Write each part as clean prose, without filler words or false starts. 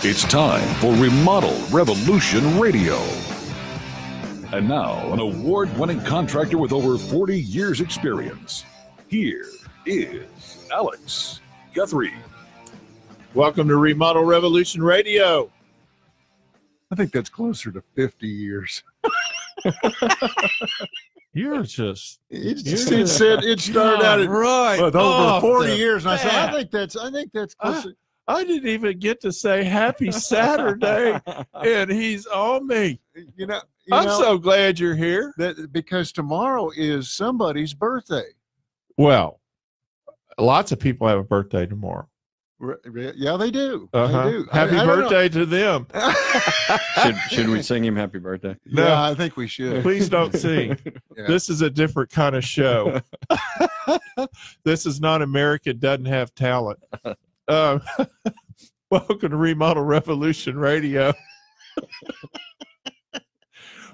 It's time for Remodel Revolution Radio. And now, an award-winning contractor with over 40 years' experience. Here is Alex Guthrie. Welcome to Remodel Revolution Radio. I think that's closer to 50 years. You're just. It started out at right with over 40 years, and I said, I think that's closer. I didn't even get to say Happy Saturday, and he's on me. I'm so glad you're here. Because tomorrow is somebody's birthday. Well, lots of people have a birthday tomorrow. Yeah, they do. Uh-huh. They do. Happy birthday to them. Should we sing him happy birthday? No, I think we should. Please don't sing. Yeah. This is a different kind of show. This is not America Doesn't Have Talent. Welcome to Remodel Revolution Radio,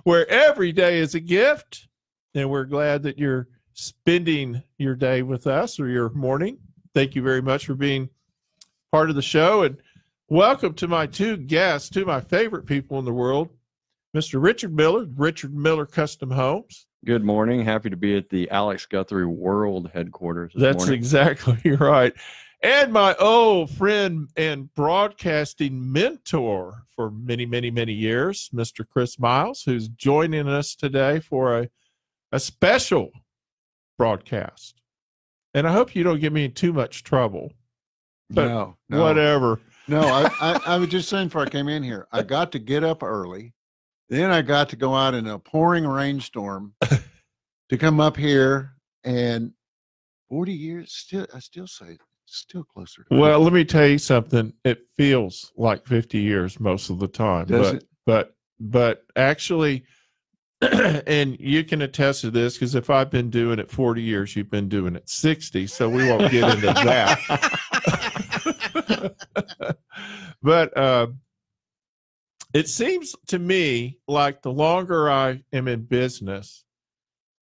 where every day is a gift, and we're glad that you're spending your day with us or your morning. Thank you very much for being part of the show, and welcome to my two guests, two of my favorite people in the world, Mr. Richard Miller Custom Homes. Good morning. Happy to be at the Alex Guthrie World headquarters this That's morning. Exactly right. And my old friend and broadcasting mentor for many, many, many years, Mr. Chris Miles, who's joining us today for a special broadcast. And I hope you don't get me in too much trouble. But No. whatever. No, I was just saying before I came in here, I got to get up early. Then I got to go out in a pouring rainstorm to come up here, and 40 years, I still say still closer to Well, let me tell you something. It feels like 50 years most of the time. Does it? But actually, and you can attest to this, because if I've been doing it 40 years, you've been doing it 60, so we won't get into that. But it seems to me like the longer I am in business,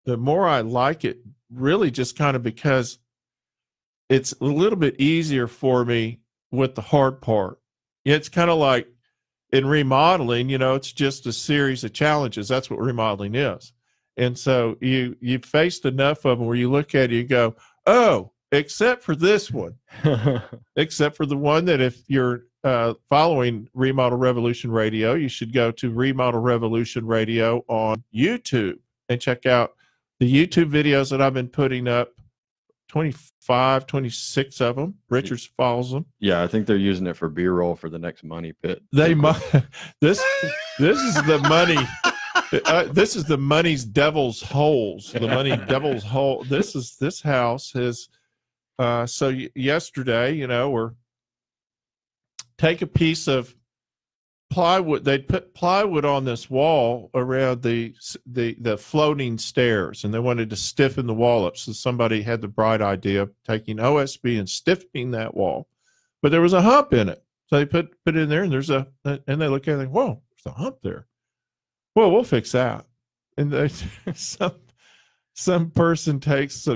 the more I like it, really just kind of because it's a little bit easier for me with the hard part. It's kind of like in remodeling, it's just a series of challenges. That's what remodeling is. And so you've faced enough of them where you look at it, you go, oh, except for this one, except for the one that if you're following Remodel Revolution Radio, you should go to Remodel Revolution Radio on YouTube and check out the YouTube videos that I've been putting up. 25, 26 of them. Richards follows them. Yeah, I think they're using it for B-roll for the next money pit. They this is the money. This is the money's devil's holes. The money devil's hole. This house is. So yesterday, we're take a piece of plywood. They put plywood on this wall around the floating stairs, and they wanted to stiffen the wall up. So somebody had the bright idea of taking OSB and stiffening that wall, but there was a hump in it. So they put it in there, and and they look at it and think, whoa, there's a hump there. Well, we'll fix that. And they some person takes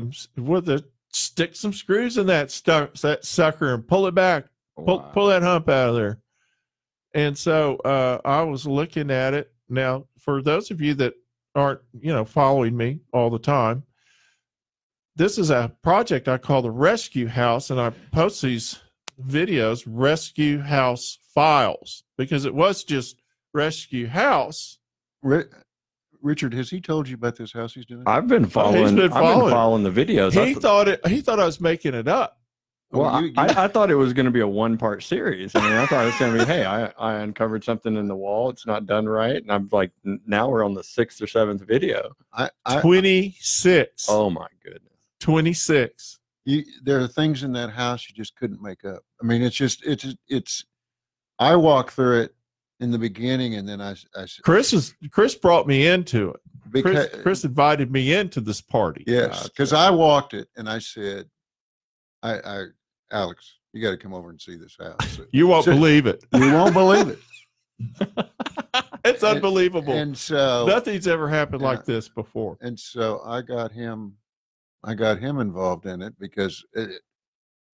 stick some screws in that sucker and pull it back, pull that hump out of there. And so I was looking at it. Now, for those of you that aren't, following me all the time, this is a project I call the Rescue House, and I post these videos, Rescue House Files, because it was just Rescue House. Richard, has he told you about this house he's doing? I've been following the videos. He thought I was making it up. Well, I thought it was going to be a one-part series. I mean, I thought it was going to be, hey, I uncovered something in the wall. It's not done right. And I'm like, now we're on the 6th or 7th video. 26. Oh, my goodness. 26. There are things in that house you just couldn't make up. I mean, I walked through it in the beginning, and then I Chris brought me into it. Because Chris invited me into this party. Yes, because I walked it, and I said, Alex, you got to come over and see this house. You won't believe it. You won't believe it. It's unbelievable. And so nothing's ever happened like this before. And so I got him I got him involved in it because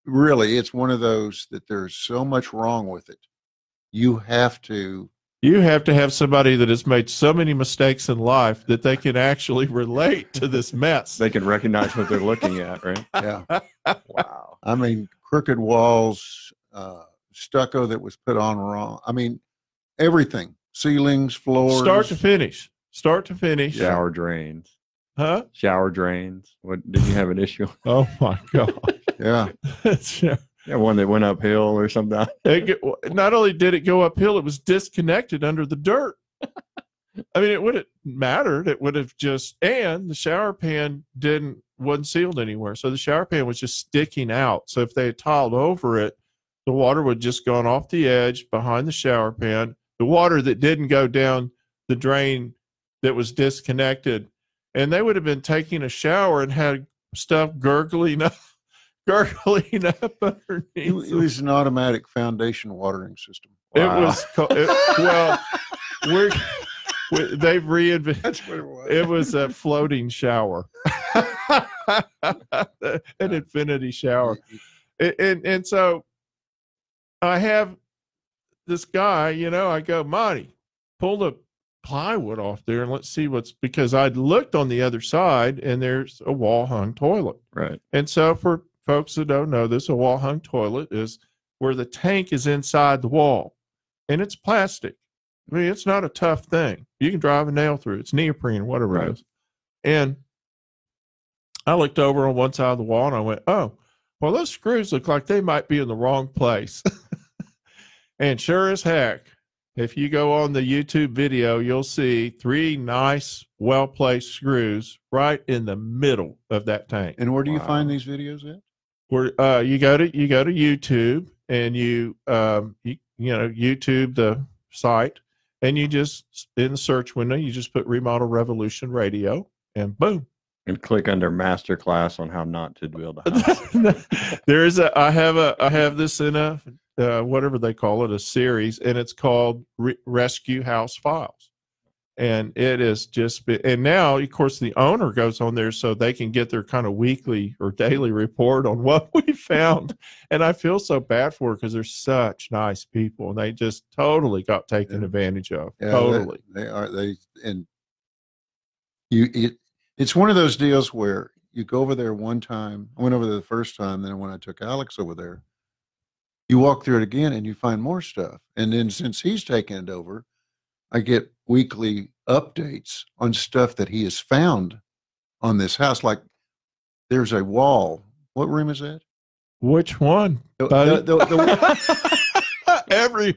really it's one of those that there's so much wrong with it. You have to have somebody that has made so many mistakes in life that they can actually relate to this mess. They can recognize what they're looking at, right? Yeah. Wow. I mean, crooked walls, stucco that was put on wrong. I mean, everything, ceilings, floors, Start to finish. Shower drains. Huh? Shower drains. What, did you have an issue? Oh my God. Yeah. Yeah, one that went uphill or something. Not only did it go uphill, it was disconnected under the dirt. I mean, it wouldn't mattered. It would have just, and the shower pan wasn't sealed anywhere. So the shower pan was just sticking out. So if they had tiled over it, the water would just gone off the edge behind the shower pan. The water that didn't go down the drain that was disconnected, and they would have been taking a shower and had stuff gurgling up underneath. It was an automatic foundation watering system. Wow. They've reinvented. That's what it was. It was a floating shower, an infinity shower, and so I have this guy. I go, Monty, pull the plywood off there and let's see because I'd looked on the other side and there's a wall hung toilet. Right. And so for folks that don't know this, a wall hung toilet is where the tank is inside the wall and it's plastic. I mean, it's not a tough thing. You can drive a nail through it. It's neoprene, whatever it is. And I looked over on one side of the wall and I went, oh, well, those screws look like they might be in the wrong place. And sure as heck, if you go on the YouTube video, you'll see 3 nice, well-placed screws right in the middle of that tank. And where do you find these videos at? Where you go to YouTube and you YouTube the site, and you just in the search window you just put Remodel Revolution Radio, and boom. And click under Masterclass on how not to build a house. I have this in a whatever they call it, a series, and it's called Rescue House Files. And it is just, and now, of course, the owner goes on there so they can get their kind of weekly or daily report on what we found. And I feel so bad for her because they're such nice people, and they just totally got taken advantage of. Yeah, totally. It's one of those deals where you go over there one time. I went over there the first time, then when I took Alex over there, you walk through it again and you find more stuff. And then since he's taken it over, I get weekly updates on stuff that he has found on this house. Like there's a wall. What room is that? Which one? Every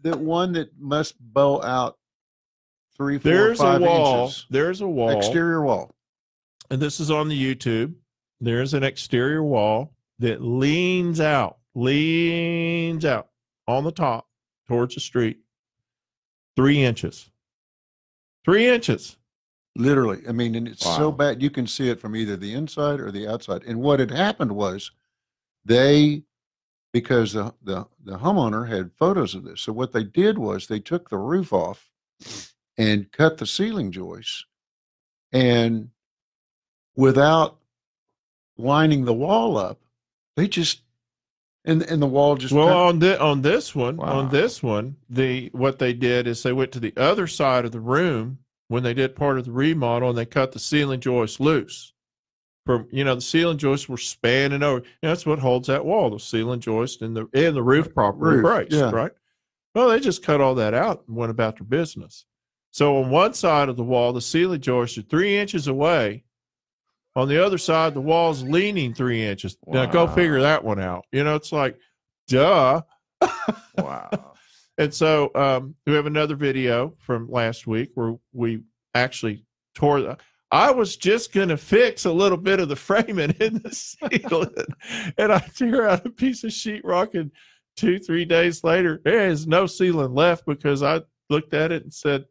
the one that must bow out 3, 4, there's 5 a wall. inches. There's a wall. Exterior wall. And this is on the YouTube. There's an exterior wall that leans out on the top towards the street 3 inches. 3 inches. Literally. I mean, and it's so bad you can see it from either the inside or the outside. And what had happened was because the homeowner had photos of this. So what they did was they took the roof off and cut the ceiling joists, and without lining the wall up, they just and the wall just on this one, what they did is they went to the other side of the room when they did part of the remodel, and they cut the ceiling joists loose. From the ceiling joists were spanning over. That's what holds that wall, the ceiling joist and the roof properly braced, right? Well, they just cut all that out and went about their business. So on one side of the wall, the ceiling joists are 3 inches away. On the other side, the wall's leaning 3 inches. Now go figure that one out. It's like, duh. Wow. And so we have another video from last week where we actually tore I was just going to fix a little bit of the framing in the ceiling, and I tear out a piece of sheetrock, and 2-3 days later, there is no ceiling left because I looked at it and said,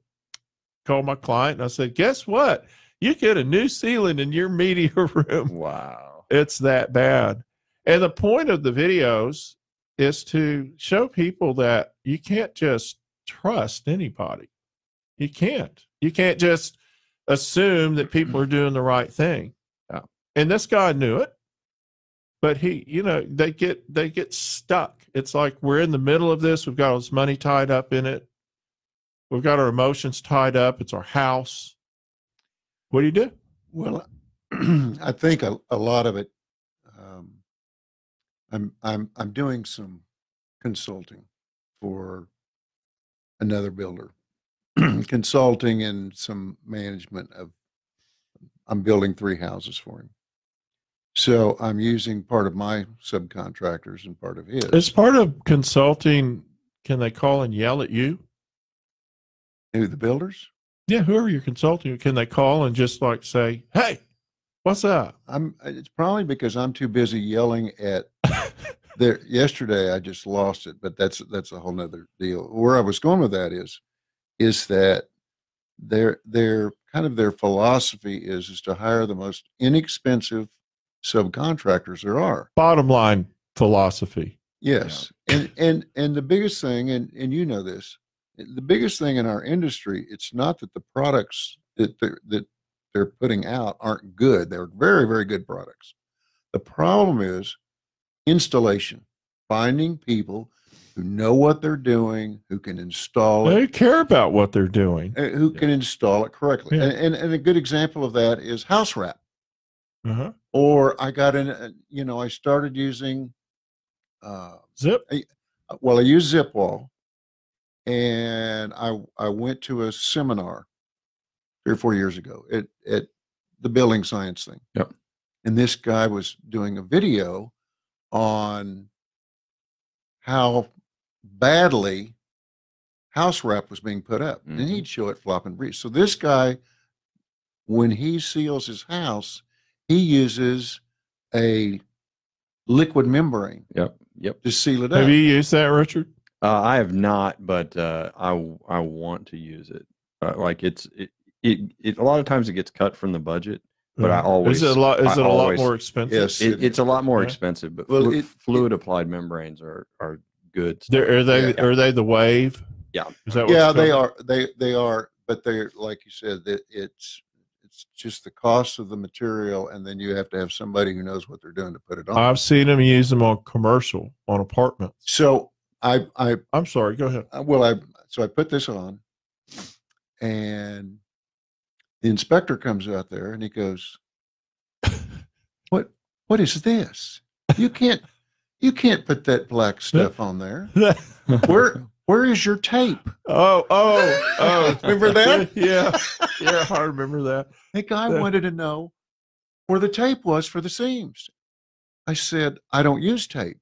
called my client, and I said, guess what? You get a new ceiling in your media room. Wow. It's that bad. And the point of the videos is to show people that you can't just trust anybody. You can't just assume that people are doing the right thing. And this guy knew it, but they get stuck. It's like we're in the middle of this. We've got all this money tied up in it. We've got our emotions tied up. It's our house. What do you do? Well, I think a lot of it. I'm doing some consulting for another builder, consulting and some management of. I'm building 3 houses for him, so I'm using part of my subcontractors and part of his. As part of consulting, can they call and yell at you? Who, the builders? Yeah, whoever you're consulting, can they call and just like say, "Hey, what's up?" It's probably because I'm too busy yelling at. Yesterday I just lost it, but that's a whole nother deal. Where I was going with that is that their kind of their philosophy is to hire the most inexpensive subcontractors there are. Bottom line philosophy. Yes. Yeah. And the biggest thing, and you know this, the biggest thing in our industry, it's not that the products that they're putting out aren't good. They're very, very good products. The problem is installation, finding people who know what they're doing, who can install it. They care about what they're doing. Who can install it correctly. Yeah. And a good example of that is house wrap. Uh-huh. Or I got I started using Zip. I use Zip Wall. And I went to a seminar 3 or 4 years ago at the building science thing. Yep. And this guy was doing a video on how badly house wrap was being put up. Mm-hmm. And he'd show it flop and breeze. So this guy, when he seals his house, he uses a liquid membrane. Yep. To seal it up. Have you used that, Richard? I have not, but I want to use it. Like it a lot of times it gets cut from the budget, but I always is it a lot more expensive? Yes, it's a lot more expensive. But fluid applied membranes are good. Are they the wave? Yeah, is that they are. They are, but they're like you said that it's just the cost of the material, and then you have to have somebody who knows what they're doing to put it on. I've seen them use them on apartments. So I'm sorry. Go ahead. So I put this on, and the inspector comes out there and he goes, "What is this? You can't put that black stuff on there. Where is your tape?" Oh! Remember that? Yeah, I remember that. The guy wanted to know where the tape was for the seams. I said, "I don't use tape."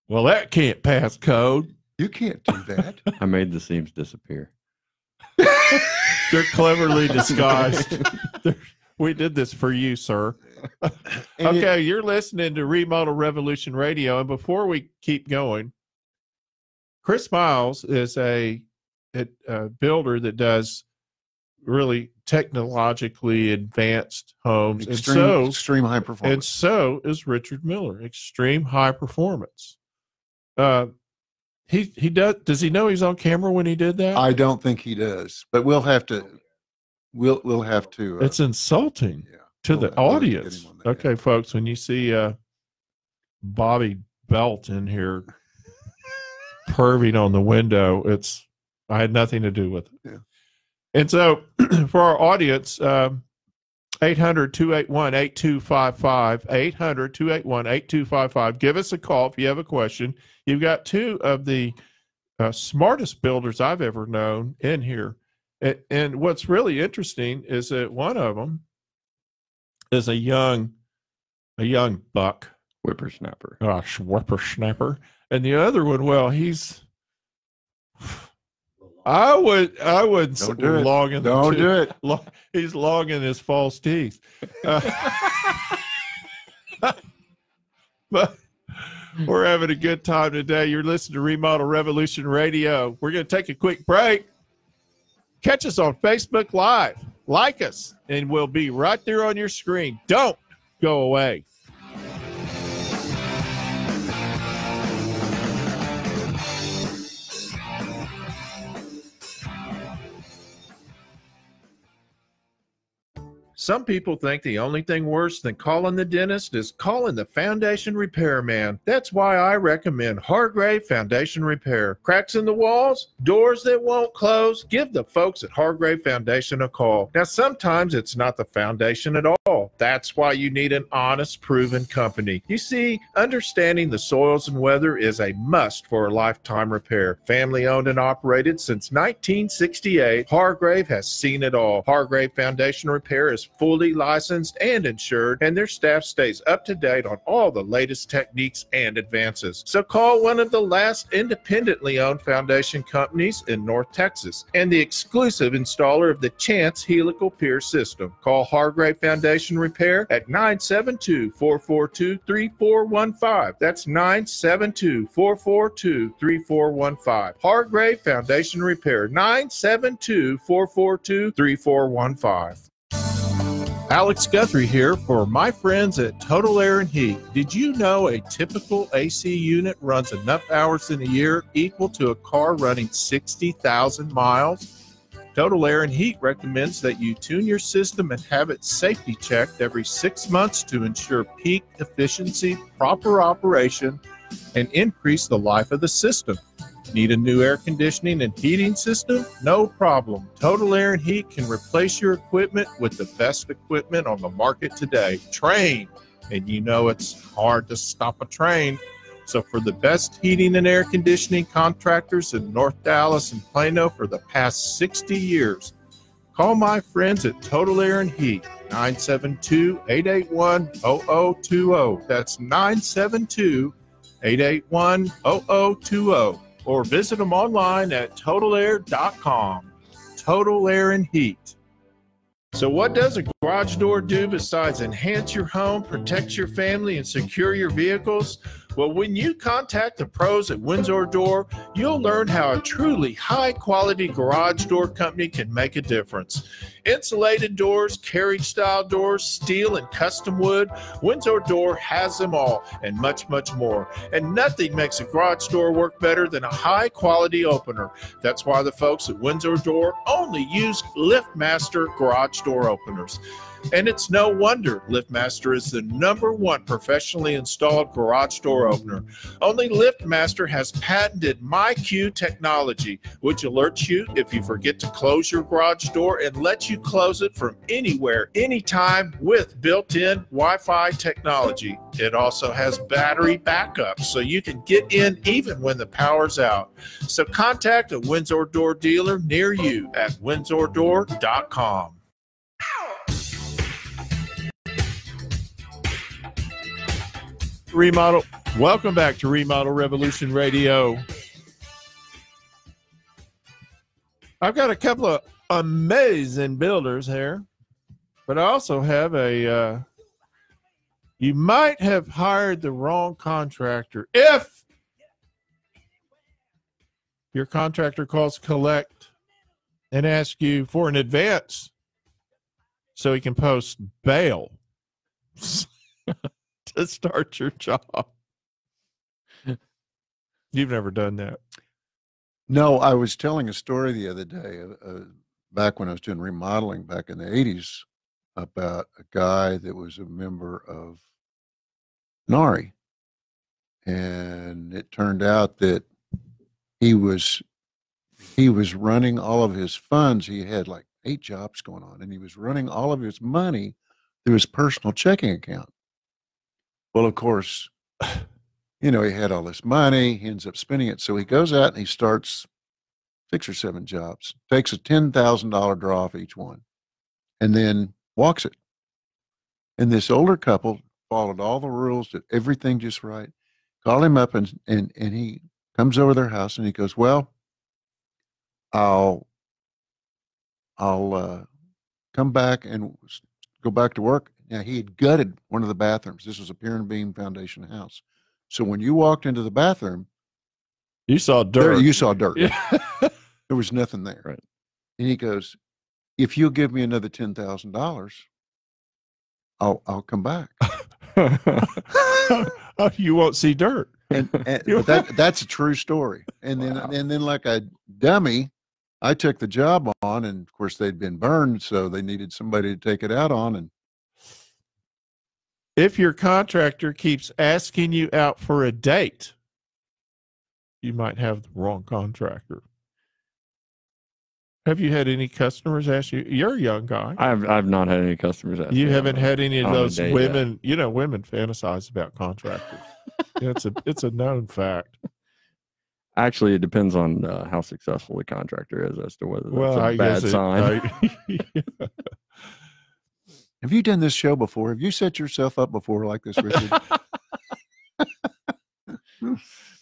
Well, that can't pass code. You can't do that. I made the seams disappear. They're cleverly disguised. We did this for you, sir. Okay, you're listening to Remodel Revolution Radio. And before we keep going, Chris Miles is a builder that does really technologically advanced homes. Extreme high performance. And so is Richard Miller, extreme high performance. He does he know he's on camera when he did that? I don't think he does, but we'll have to it's insulting to the audience. Okay, folks, when you see Bobby Belt in here perving on the window, I had nothing to do with it. Yeah. And so for our audience, 800-281-8255, 800-281-8255. Give us a call if you have a question. You've got 2 of the smartest builders I've ever known in here. And what's really interesting is that one of them is a young buck. Whippersnapper. Whippersnapper. And the other one, well, he's... I would don't do long it. in Don't do it. He's long in his false teeth. But we're having a good time today. You're listening to Remodel Revolution Radio. We're going to take a quick break. Catch us on Facebook Live. Like us, and we'll be right there on your screen. Don't go away. Some people think the only thing worse than calling the dentist is calling the foundation repairman. That's why I recommend Hargrave Foundation Repair. Cracks in the walls, doors that won't close, give the folks at Hargrave Foundation a call. Now, sometimes it's not the foundation at all. That's why you need an honest, proven company. You see, understanding the soils and weather is a must for a lifetime repair. Family owned and operated since 1968, Hargrave has seen it all. Hargrave Foundation Repair is fully licensed and insured, and their staff stays up to date on all the latest techniques and advances. So call one of the last independently owned foundation companies in North Texas and the exclusive installer of the Chance helical pier system. Call Hargrave Foundation Repair at 972-442-3415. That's 972-442-3415. Hargrave Foundation Repair, 972-442-3415. Alex Guthrie here for my friends at Total Air and Heat. Did you know a typical AC unit runs enough hours in a year equal to a car running 60,000 miles? Total Air and Heat recommends that you tune your system and have it safety checked every 6 months to ensure peak efficiency, proper operation, and increase the life of the system. Need a new air conditioning and heating system? No problem. Total Air and Heat can replace your equipment with the best equipment on the market today. Train. And you know it's hard to stop a train. So for the best heating and air conditioning contractors in North Dallas and Plano for the past 60 years, call my friends at Total Air and Heat, 972-881-0020. That's 972-881-0020. Or visit them online at totalair.com. Total Air and Heat. So what does a garage door do besides enhance your home, protect your family, and secure your vehicles? Well, when you contact the pros at Windsor Door, you'll learn how a truly high-quality garage door company can make a difference. Insulated doors, carriage-style doors, steel and custom wood, Windsor Door has them all and much, much more. And nothing makes a garage door work better than a high-quality opener. That's why the folks at Windsor Door only use LiftMaster garage door openers. And it's no wonder LiftMaster is the #1 professionally installed garage door opener. Only LiftMaster has patented MyQ technology, which alerts you if you forget to close your garage door and lets you close it from anywhere, anytime with built-in Wi-Fi technology. It also has battery backup, so you can get in even when the power's out. So contact a Windsor Door dealer near you at windsordor.com. Remodel. Welcome back to Remodel Revolution Radio. I've got a couple of amazing builders here, but I also have a, you might have hired the wrong contractor. If your contractor calls collect and asks you for an advance so he can post bail to start your job. You've never done that. No, I was telling a story the other day, back when I was doing remodeling back in the 80s, about a guy that was a member of NARI. And it turned out that he was running all of his funds. He had like 8 jobs going on, and he was running all of his money through his personal checking account. Well, of course, you know, he had all this money. He ends up spending it. So he goes out and he starts 6 or 7 jobs, takes a $10,000 draw off each one, and then walks it. And this older couple followed all the rules, did everything just right. Called him up and he comes over their house and he goes, well, I'll come back and go back to work. Now, he had gutted one of the bathrooms. This was a pier and beam foundation house. So when you walked into the bathroom, you saw dirt. You saw dirt. Yeah. There was nothing there. Right. And he goes, if you'll give me another $10,000, I'll come back. Oh, you won't see dirt. But that's a true story. And then like a dummy, I took the job on, and of course they'd been burned, so they needed somebody to take it out on. And if your contractor keeps asking you out for a date, you might have the wrong contractor. Have you had any customers ask you? You're a young guy. I've not had any customers ask. You haven't had any of those women. Yet. Women fantasize about contractors. It's a known fact. Actually, it depends on how successful the contractor is as to whether that's a I bad sign. Have you done this show before? Have you set yourself up before like this, Richard?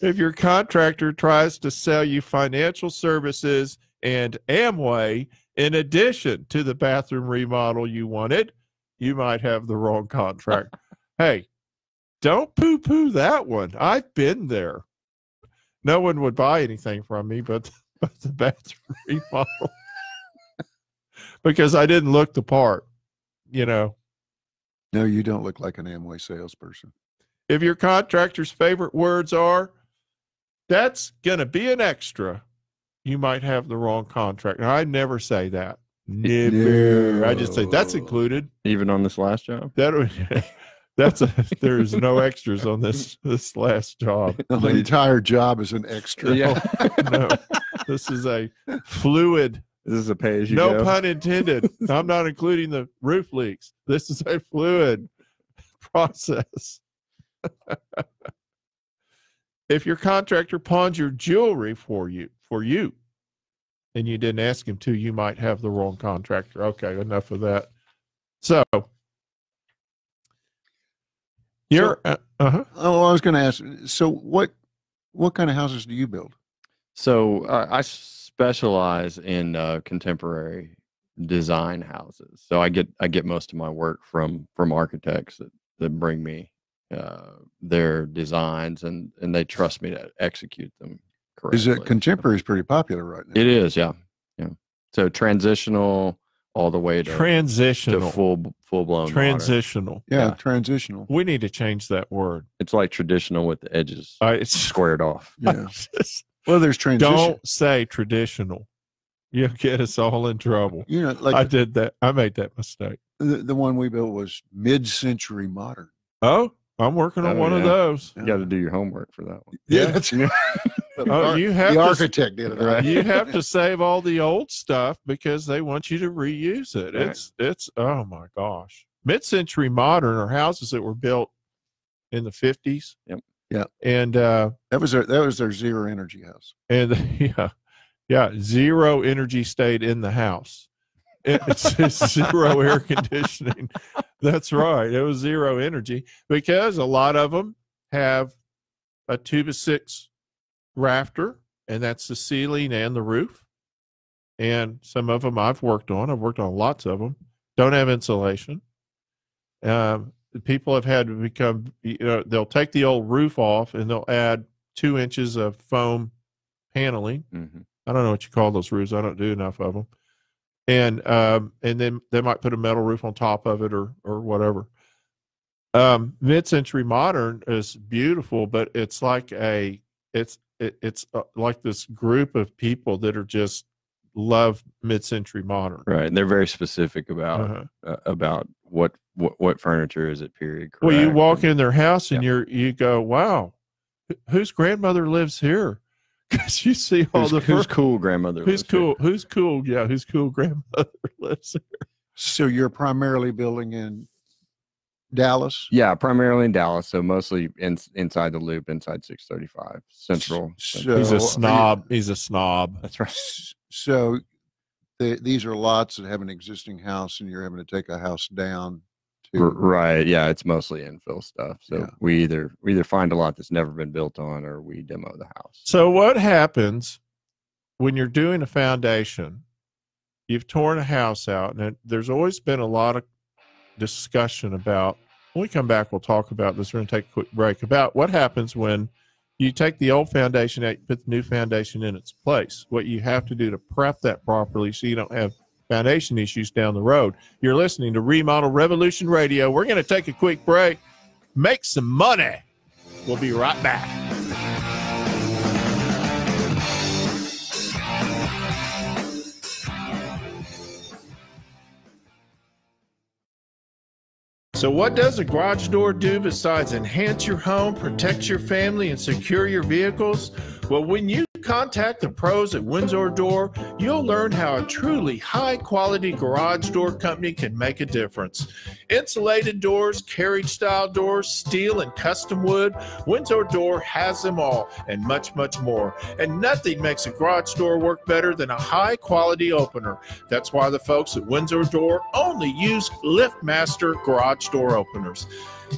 If your contractor tries to sell you financial services and Amway in addition to the bathroom remodel you wanted, you might have the wrong contract. Hey, don't poo-poo that one. I've been there. No one would buy anything from me but the bathroom remodel because I didn't look the part, No, you don't look like an Amway salesperson. If your contractor's favorite words are, that's going to be an extra, you might have the wrong contract. Now, I never say that. Never. No. I just say that's included. Even on this last job? There's no extras on this last job. The entire job is an extra. Yeah. No, this is a fluid. This is a pay as you go. No pun intended. I'm not including the roof leaks. This is a fluid process. If your contractor pawns your jewelry for you, and you didn't ask him to, you might have the wrong contractor. Okay, enough of that. So, I was going to ask. So, what kind of houses do you build? So, I specialize in contemporary design houses. So, I get most of my work from architects that bring me their designs, and they trust me to execute them correctly. Is it contemporary is pretty popular right now? It is, yeah. So transitional all the way to full blown transitional. Yeah, transitional. We need to change that word. It's like traditional with the edges it's squared off. Yeah. Well, there's transition. Don't say traditional. You'll get us all in trouble. Like I did that. I made that mistake. The one we built was mid-century modern. Oh, I'm working on one of those. You got to do your homework for that one. Yeah, that's you have the architect did it. Right? You have to save all the old stuff because they want you to reuse it. Right. It's oh my gosh. Mid-century modern are houses that were built in the 50s. Yep. Yeah. And that was their zero energy house. And zero energy stayed in the house. It's zero air conditioning. That's right. It was zero energy because a lot of them have a 2x6 rafter, and that's the ceiling and the roof. And some of them I've worked on lots of them, don't have insulation. People have had to become, they'll take the old roof off and they'll add 2 inches of foam paneling. Mm-hmm. I don't know what you call those roofs. I don't do enough of them. And then they might put a metal roof on top of it or whatever. Mid-century modern is beautiful, but it's like it's like this group of people that are just love mid-century modern. Right, and they're very specific about what furniture is at period. Correct. Well, you walk in their house and you go, wow, whose grandmother lives here? Because you see who's cool grandmother. Who's cool? Here. Who's cool? Yeah, who's cool grandmother lives here. So you're primarily building in Dallas? Yeah, primarily in Dallas. So mostly inside the loop, inside 635 Central. So he's a snob. He's a snob. That's right. So these are lots that have an existing house, and you're having to take a house down. Right. Yeah, it's mostly infill stuff. So we either find a lot that's never been built on, or we demo the house. So what happens when you're doing a foundation? You've torn a house out, and there's always been a lot of discussion about. When we come back, we'll talk about this. We're going to take a quick break about what happens when you take the old foundation out, you put the new foundation in its place. What you have to do to prep that properly so you don't have foundation issues down the road. You're listening to Remodel Revolution Radio. We're going to take a quick break, make some money. We'll be right back. So what does a garage door do besides enhance your home, protect your family, and secure your vehicles? Well, when you contact the pros at Windsor Door, you'll learn how a truly high-quality garage door company can make a difference. Insulated doors, carriage-style doors, steel and custom wood, Windsor Door has them all and much, much more. And nothing makes a garage door work better than a high-quality opener. That's why the folks at Windsor Door only use LiftMaster garage door openers.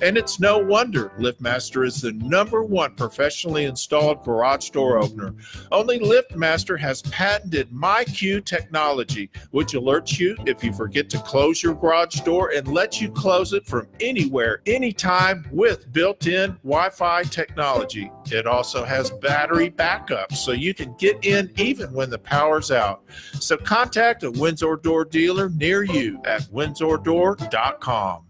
And it's no wonder LiftMaster is the #1 professionally installed garage door opener. Only LiftMaster has patented MyQ technology, which alerts you if you forget to close your garage door and lets you close it from anywhere, anytime with built-in Wi-Fi technology. It also has battery backup, so you can get in even when the power's out. So contact a Windsor Door dealer near you at windsordoor.com.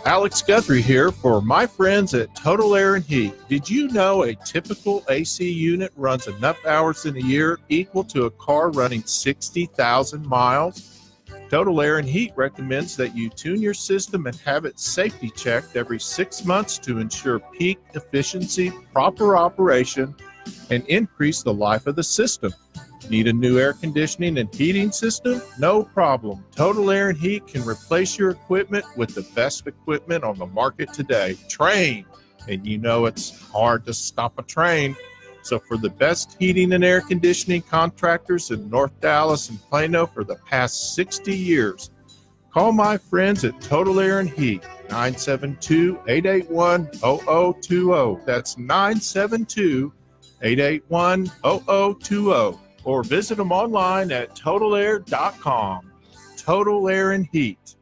Alex Guthrie here for my friends at Total Air and Heat. Did you know a typical AC unit runs enough hours in a year equal to a car running 60,000 miles? Total Air and Heat recommends that you tune your system and have it safety checked every 6 months to ensure peak efficiency, proper operation, and increase the life of the system. Need a new air conditioning and heating system? No problem. Total Air and Heat can replace your equipment with the best equipment on the market today. Train. And you know it's hard to stop a train. So for the best heating and air conditioning contractors in North Dallas and Plano for the past 60 years, call my friends at Total Air and Heat, 972-881-0020. That's 972-881-0020. Or visit them online at totalair.com. Total Air and Heat.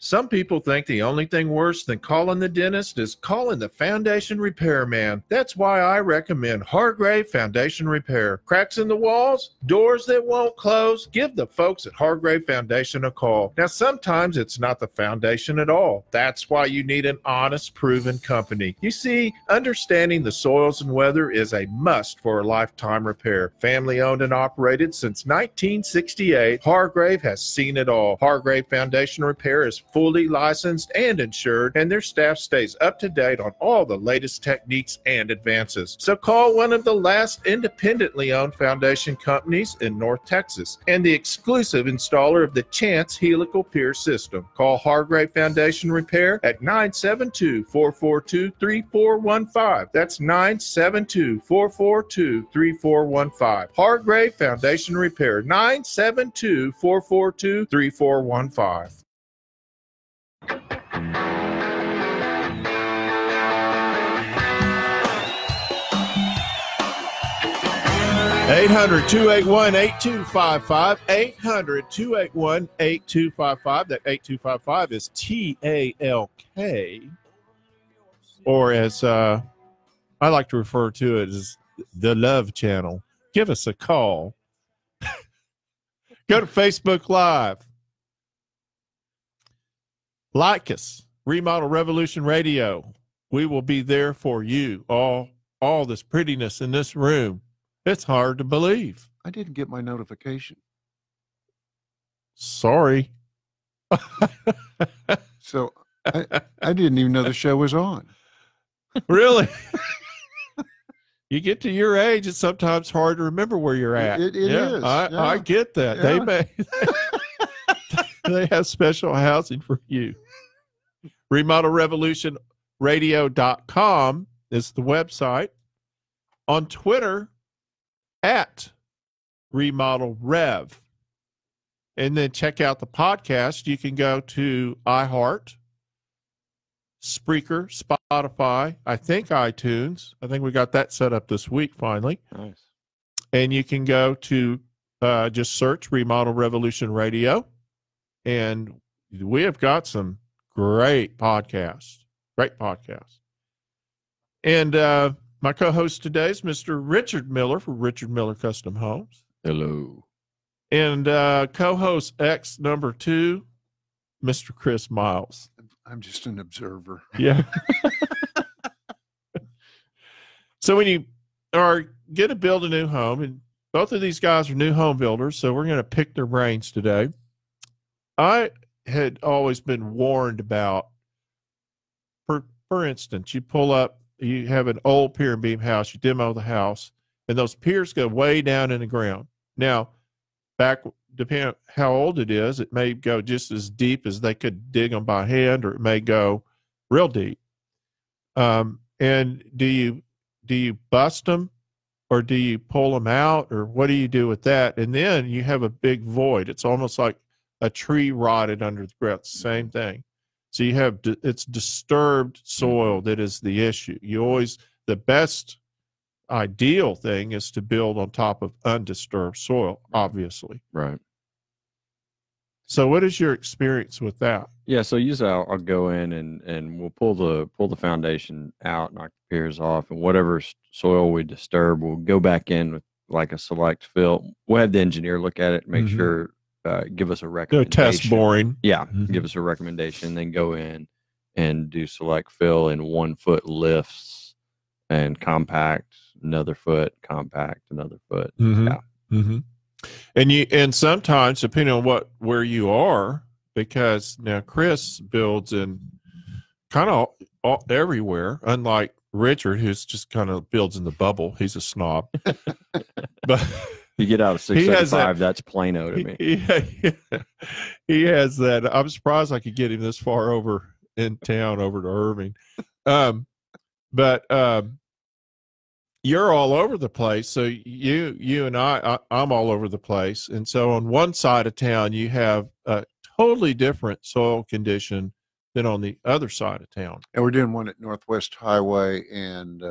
Some people think the only thing worse than calling the dentist is calling the foundation repairman. That's why I recommend Hargrave Foundation Repair. Cracks in the walls? Doors that won't close? Give the folks at Hargrave Foundation a call. Now, sometimes it's not the foundation at all. That's why you need an honest, proven company. You see, understanding the soils and weather is a must for a lifetime repair. Family owned and operated since 1968, Hargrave has seen it all. Hargrave Foundation Repair is fully licensed and insured, and their staff stays up to date on all the latest techniques and advances. So call one of the last independently owned foundation companies in North Texas and the exclusive installer of the Chance helical pier system. Call Hargrave Foundation Repair at 972-442-3415. That's 972-442-3415. Hargrave Foundation Repair, 972-442-3415. 800-281-8255, 800-281-8255. That 8255 is TALK, or as I like to refer to it as the Love Channel. Give us a call. Go to Facebook Live. Like us, Remodel Revolution Radio. We will be there for you. All this prettiness in this room. It's hard to believe. I didn't get my notification. Sorry. So I didn't even know the show was on. Really? You get to your age, it's sometimes hard to remember where you're at. It is. I get that. Yeah. They have special housing for you. RemodelRevolutionRadio.com is the website. On Twitter, at Remodel Rev. And then check out the podcast. You can go to iHeart, Spreaker, Spotify, I think iTunes. I think we got that set up this week finally. Nice. And you can go to just search Remodel Revolution Radio. And we have got some great podcasts. And my co-host today is Mr. Richard Miller for Richard Miller Custom Homes. Hello. And co-host X number 2, Mr. Chris Miles. I'm just an observer. Yeah. So when you are going to build a new home, and both of these guys are new home builders, so we're going to pick their brains today. had always been warned about. For instance, you pull up, you have an old pier and beam house, you demo the house, and those piers go way down in the ground. Now, depending on how old it is, it may go just as deep as they could dig them by hand, or it may go real deep. And do you bust them, or do you pull them out, or what do you do with that? And then you have a big void. It's almost like a tree rotted under the ground. Same thing. So you have it's disturbed soil that is the issue. The best ideal thing is to build on top of undisturbed soil, obviously. Right. So what is your experience with that? Yeah, so usually I'll go in and we'll pull the foundation out, knock the piers off, and whatever soil we disturb, we'll go back in with like a select fill. We'll have the engineer look at it, make sure, give us a recommendation. Test boring. Yeah, give us a recommendation, then go in and do select fill in 1 foot lifts and compact another foot, compact another foot. Yeah. And sometimes, depending on where you are, because now Chris builds in kind of everywhere, unlike Richard, who's just kind of builds in the bubble. He's a snob. But you get out of 675, that's Plano to me. He has that. I'm surprised I could get him this far over in town, over to Irving. But you're all over the place. So you and I'm all over the place. And so on one side of town, you have a totally different soil condition than on the other side of town. And we're doing one at Northwest Highway and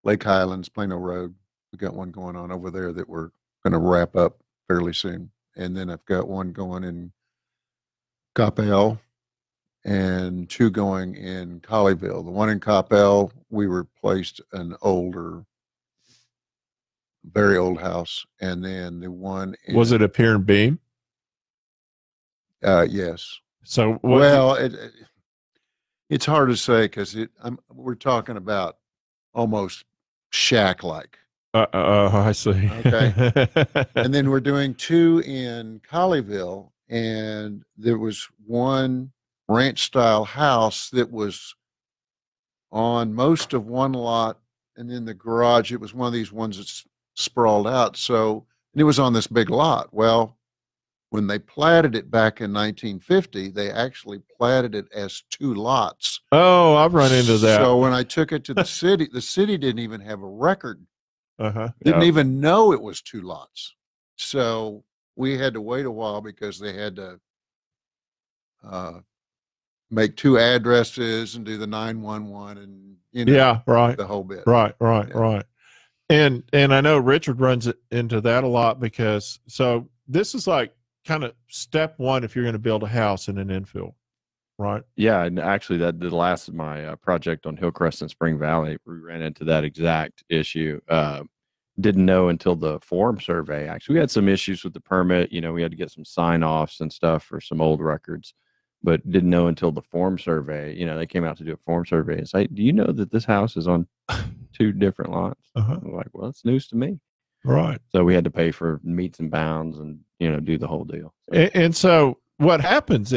Lake Highlands, Plano Road. We got one going on over there that we're going to wrap up fairly soon. And then I've got one going in Coppell and 2 going in Colleyville. The one in Coppell, we replaced an very old house. And then the one was it a pier and beam? Yes. So it's hard to say because we're talking about almost shack-like. I see. Okay. And then we're doing 2 in Colleyville, and there was one ranch-style house that was on most of one lot, and then the garage, it was one of these ones that's sprawled out. So, and it was on this big lot. Well, when they platted it back in 1950, they actually platted it as 2 lots. Oh, I've run into that. So when I took it to the city didn't even have a record. Didn't Yeah. even know it was 2 lots. So we had to wait a while because they had to make 2 addresses and do the 911 and Yeah, right. the whole bit. Right. Yeah. And I know Richard runs into that a lot because so this is like kind of step 1 if you're going to build a house in an infill, right? Yeah, and actually my project on Hillcrest and Spring Valley, we ran into that exact issue. Didn't know until the form survey. Actually, we had some issues with the permit. We had to get some sign-offs and stuff for some old records, but didn't know until the form survey. They came out to do a form survey and say, "Do you know that this house is on 2 different lots?" I'm like, "Well, it's news to me." Right. So we had to pay for meets and bounds and do the whole deal. And so what happens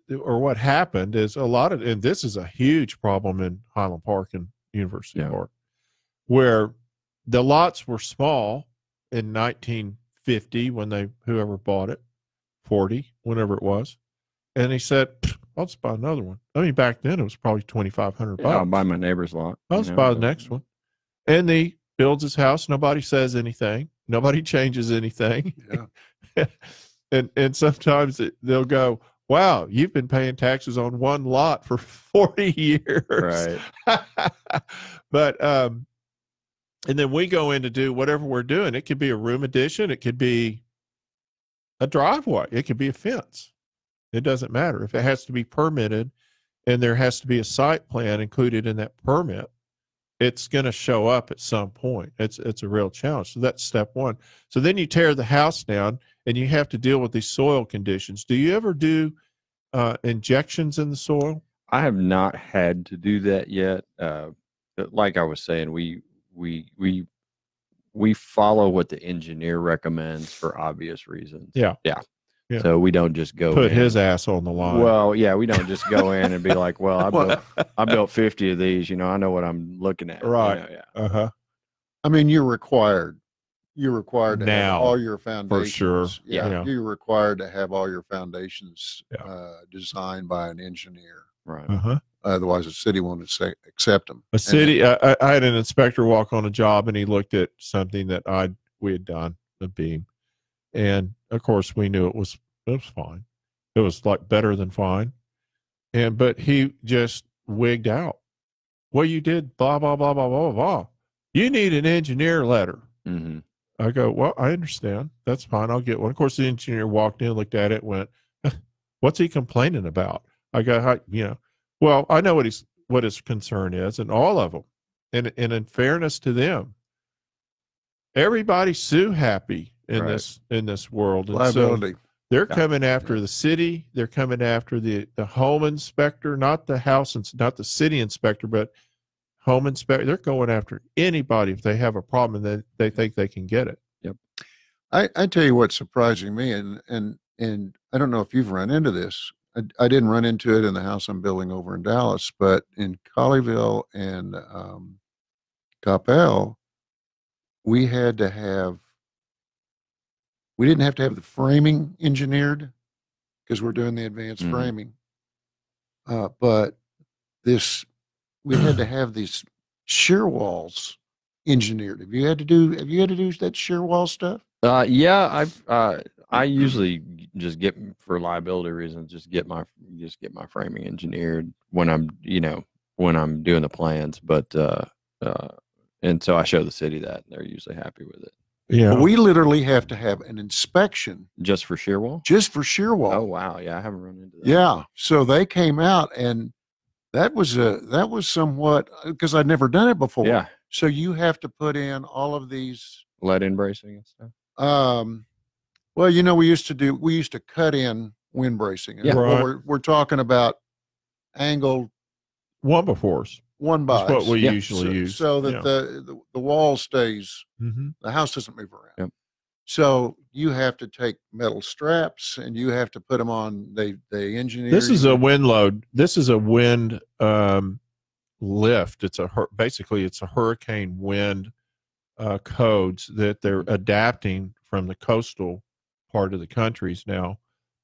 what happened is and this is a huge problem in Highland Park and University Park, where the lots were small in 1950 when whoever bought it, 40, whenever it was. And he said, I'll just buy another one. I mean, back then it was probably $2,500. Yeah, I'll buy my neighbor's lot. I'll just buy the next one. And he builds his house. Nobody says anything. Nobody changes anything. Yeah. and sometimes they'll go, wow, you've been paying taxes on one lot for 40 years. Right. But, and then we go in to do whatever we're doing. It could be a room addition. It could be a driveway. It could be a fence. It doesn't matter. If it has to be permitted and there has to be a site plan included in that permit, it's going to show up at some point. It's a real challenge. So that's step 1. So then you tear the house down and you have to deal with these soil conditions. Do you ever do injections in the soil? I have not had to do that yet. Like I was saying, we follow what the engineer recommends for obvious reasons. Yeah. Yeah. So we don't just go Put in. his ass on the line. Well, yeah, we don't just go in and be like, well, Well, I built 50 of these, I know what I'm looking at. Right. Yeah. Uh-huh. I mean, you're required to Now, have all your foundations. sure. Yeah, Yeah. you're required to have all your foundations Yeah. designed by an engineer. Right. Uh-huh. Otherwise, the city won't accept them. A city, I had an inspector walk on a job, and he looked at something that we had done, the beam, and of course we knew it was fine. It was like better than fine, but he just wigged out. Well, you did blah blah blah blah blah blah. You need an engineer letter. Mm-hmm. I go, well, I understand. That's fine. I'll get one. Of course, the engineer walked in, looked at it, went, "What's he complaining about?" I go, well, I know what his concern is, and all of them. And in fairness to them, everybody's sue happy in this world. And Liability. so they're coming after the city. They're coming after the home inspector, not the not the city inspector, but home inspector. They're going after anybody if they have a problem and they think they can get it. Yep. I tell you what's surprising me, and I don't know if you've run into this. I didn't run into it in the house I'm building over in Dallas, but in Colleyville and Coppell, we didn't have to have the framing engineered because we're doing the advanced framing. But we had to have these shear walls engineered. Have you had to do that shear wall stuff? Yeah, I usually just get, for liability reasons, just get my framing engineered when I'm doing the plans. But and so I show the city that, and they're usually happy with it. Yeah, But we literally have to have an inspection Just for shear wall? just for shear wall. Oh wow, yeah, I haven't run into that. Yeah. So they came out, and that was somewhat, because I'd never done it before. Yeah. So you have to put in all of these. Lead-in bracing and stuff. Well, we used to cut in wind bracing. And Yeah. Right. we're talking about angled one befores. one by. That's what we Yeah. usually use. So that Yeah. the wall stays, Mhm. the house doesn't move around. Yep. So you have to take metal straps and you have to put them on. They engineer. This is a wind load. This is a wind lift. Basically it's a hurricane wind codes that they're adapting from the coastal part of the countries now,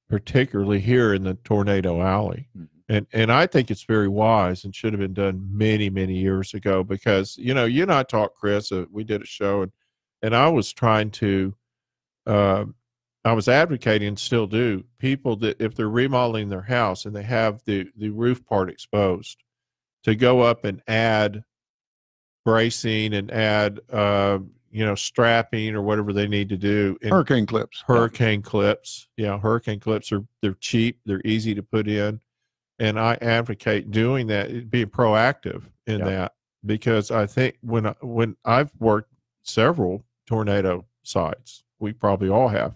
particularly here in the Tornado Alley. Mhm. And I think it's very wise and should have been done many, many years ago, because, you and I talked, Chris, we did a show, and I was trying to, I was advocating, and still do, people that if they're remodeling their house and they have the roof part exposed, to go up and add bracing and add, strapping or whatever they need to do. And hurricane clips. hurricane clips. Yeah, hurricane clips they're cheap, they're easy to put in, and I advocate doing that, being proactive in that, because I think when I've worked several tornado sites, we probably all have,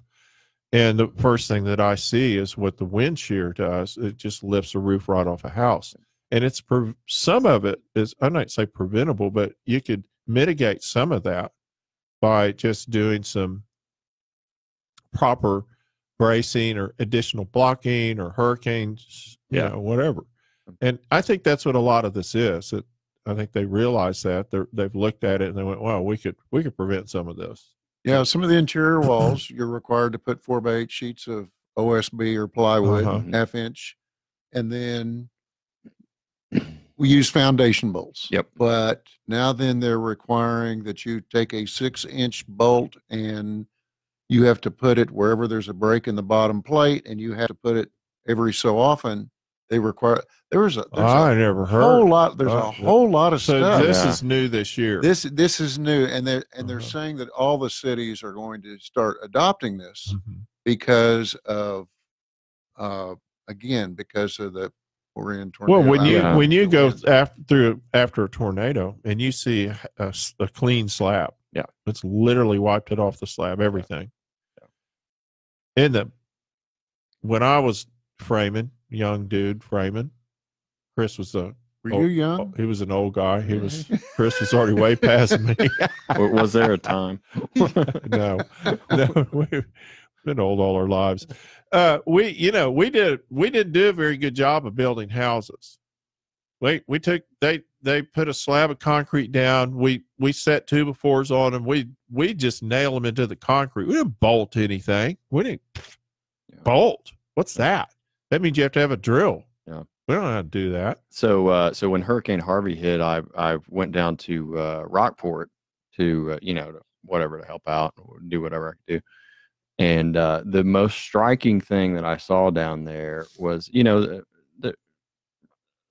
and the first thing that I see is what the wind shear does. It just lifts the roof right off a house, and it's some of it is, I might say preventable, but you could mitigate some of that by just doing some proper bracing or additional blocking or hurricanes, whatever. And I think that's what a lot of this is. I think they realize that they've looked at it and they went, "Wow, we could prevent some of this." Yeah, some of the interior walls you're required to put 4x8 sheets of OSB or plywood, half inch, and then we use foundation bolts. Yep. But now then they're requiring that you take a 6-inch bolt and you have to put it wherever there's a break in the bottom plate, and you have to put it every so often. They require I never heard whole lot. There's a whole lot of so stuff. this is new this year. This is new, and they're saying that all the cities are going to start adopting this because of because of the we're in tornado. Well, when you go after a tornado and you see a clean slab, it's literally wiped it off the slab, everything. When I was framing, young dude framing, Chris was Were you young? He was an old guy. Chris was already way past me. Was there a time? No. been old all our lives. We didn't do a very good job of building houses. They put a slab of concrete down. We set 2x4s on them. We just nail them into the concrete. We didn't bolt anything. We didn't bolt. What's that? That means you have to have a drill. Yeah. We don't know how to do that. So when Hurricane Harvey hit, I went down to Rockport to to help out, do whatever I could do. And the most striking thing that I saw down there was,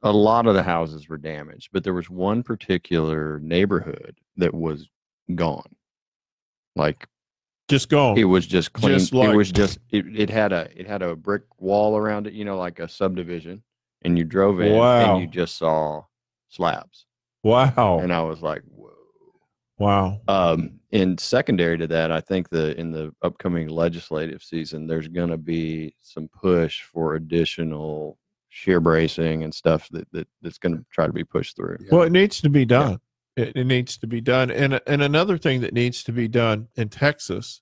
a lot of the houses were damaged, but there was one particular neighborhood that was gone. Like, just gone. It was just clean. Just like, it was just it had a brick wall around it, like a subdivision, and you drove in and you just saw slabs. Wow. And I was like, whoa. Wow. And secondary to that, I think in the upcoming legislative season, there's going to be some push for additional shear bracing and stuff that's going to try to be pushed through. Well, it needs to be done. Yeah. It needs to be done. And another thing that needs to be done in Texas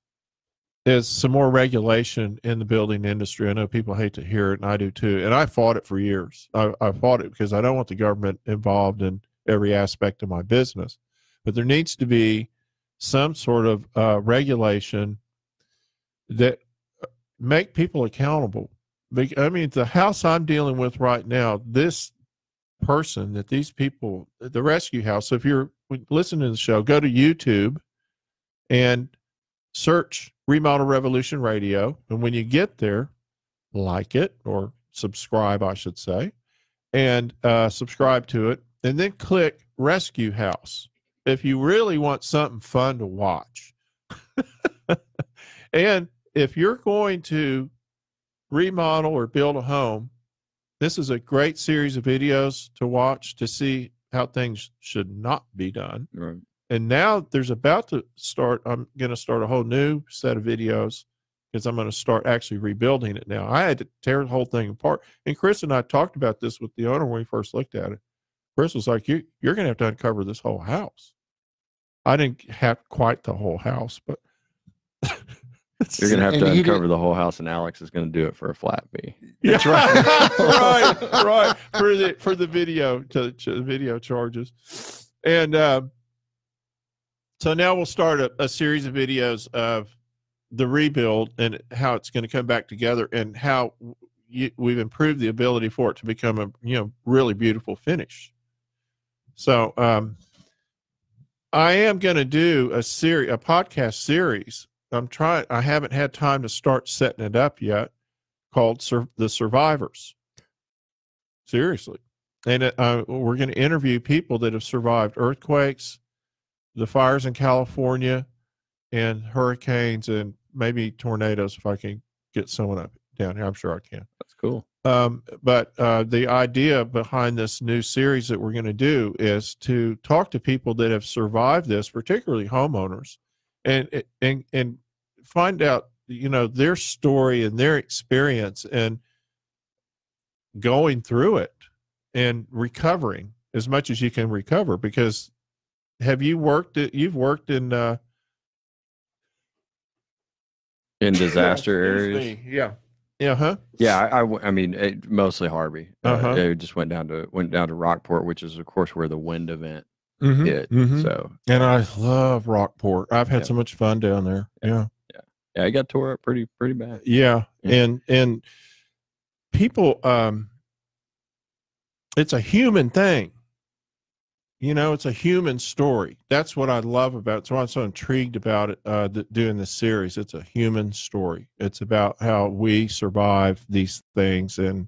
is some more regulation in the building industry. I know people hate to hear it, and I do too. And I fought it for years. I fought it because I don't want the government involved in every aspect of my business. But there needs to be some sort of regulation that make people accountable. I mean, the house I'm dealing with right now, this person that these people, the rescue house, so if you're listening to the show, go to YouTube and search Remodel Revolution Radio. And when you get there, like it, or subscribe, I should say, and subscribe to it, and then click Rescue House if you really want something fun to watch. And if you're going to remodel or build a home, this is a great series of videos to watch to see how things should not be done. Right. And now there's about to start, I'm going to start a whole new set of videos because I'm going to start actually rebuilding it now. I had to tear the whole thing apart. And Chris and I talked about this with the owner when we first looked at it. Chris was like, you're going to have to uncover this whole house. I didn't have quite the whole house, but you're going to have to uncover the whole house, and Alex is going to do it for a flat fee. That's right. right. For the video, to the video charges. And so now we'll start a series of videos of the rebuild and how it's going to come back together, and how we've improved the ability for it to become a really beautiful finish. So I am going to do a podcast series. I haven't had time to start setting it up yet, called The Survivors. Seriously. And we're going to interview people that have survived earthquakes, the fires in California, and hurricanes, and maybe tornadoes if I can get someone up down here. I'm sure I can. That's cool. But the idea behind this new series that we're going to do is to talk to people that have survived this, particularly homeowners, and find out, their story and their experience and going through it and recovering as much as you can recover. Because you've worked in disaster areas? Yeah. Yeah. Huh? Yeah. I mean, mostly Harvey. It just went down to Rockport, which is of course where the wind event hit. Mm-hmm. So, and I love Rockport. I've had so much fun down there. Yeah. Yeah. It got tore up pretty bad. Yeah. And people, it's a human thing. It's a human story. That's what I love about it. That's why I'm so intrigued about it, doing this series. It's a human story. It's about how we survive these things and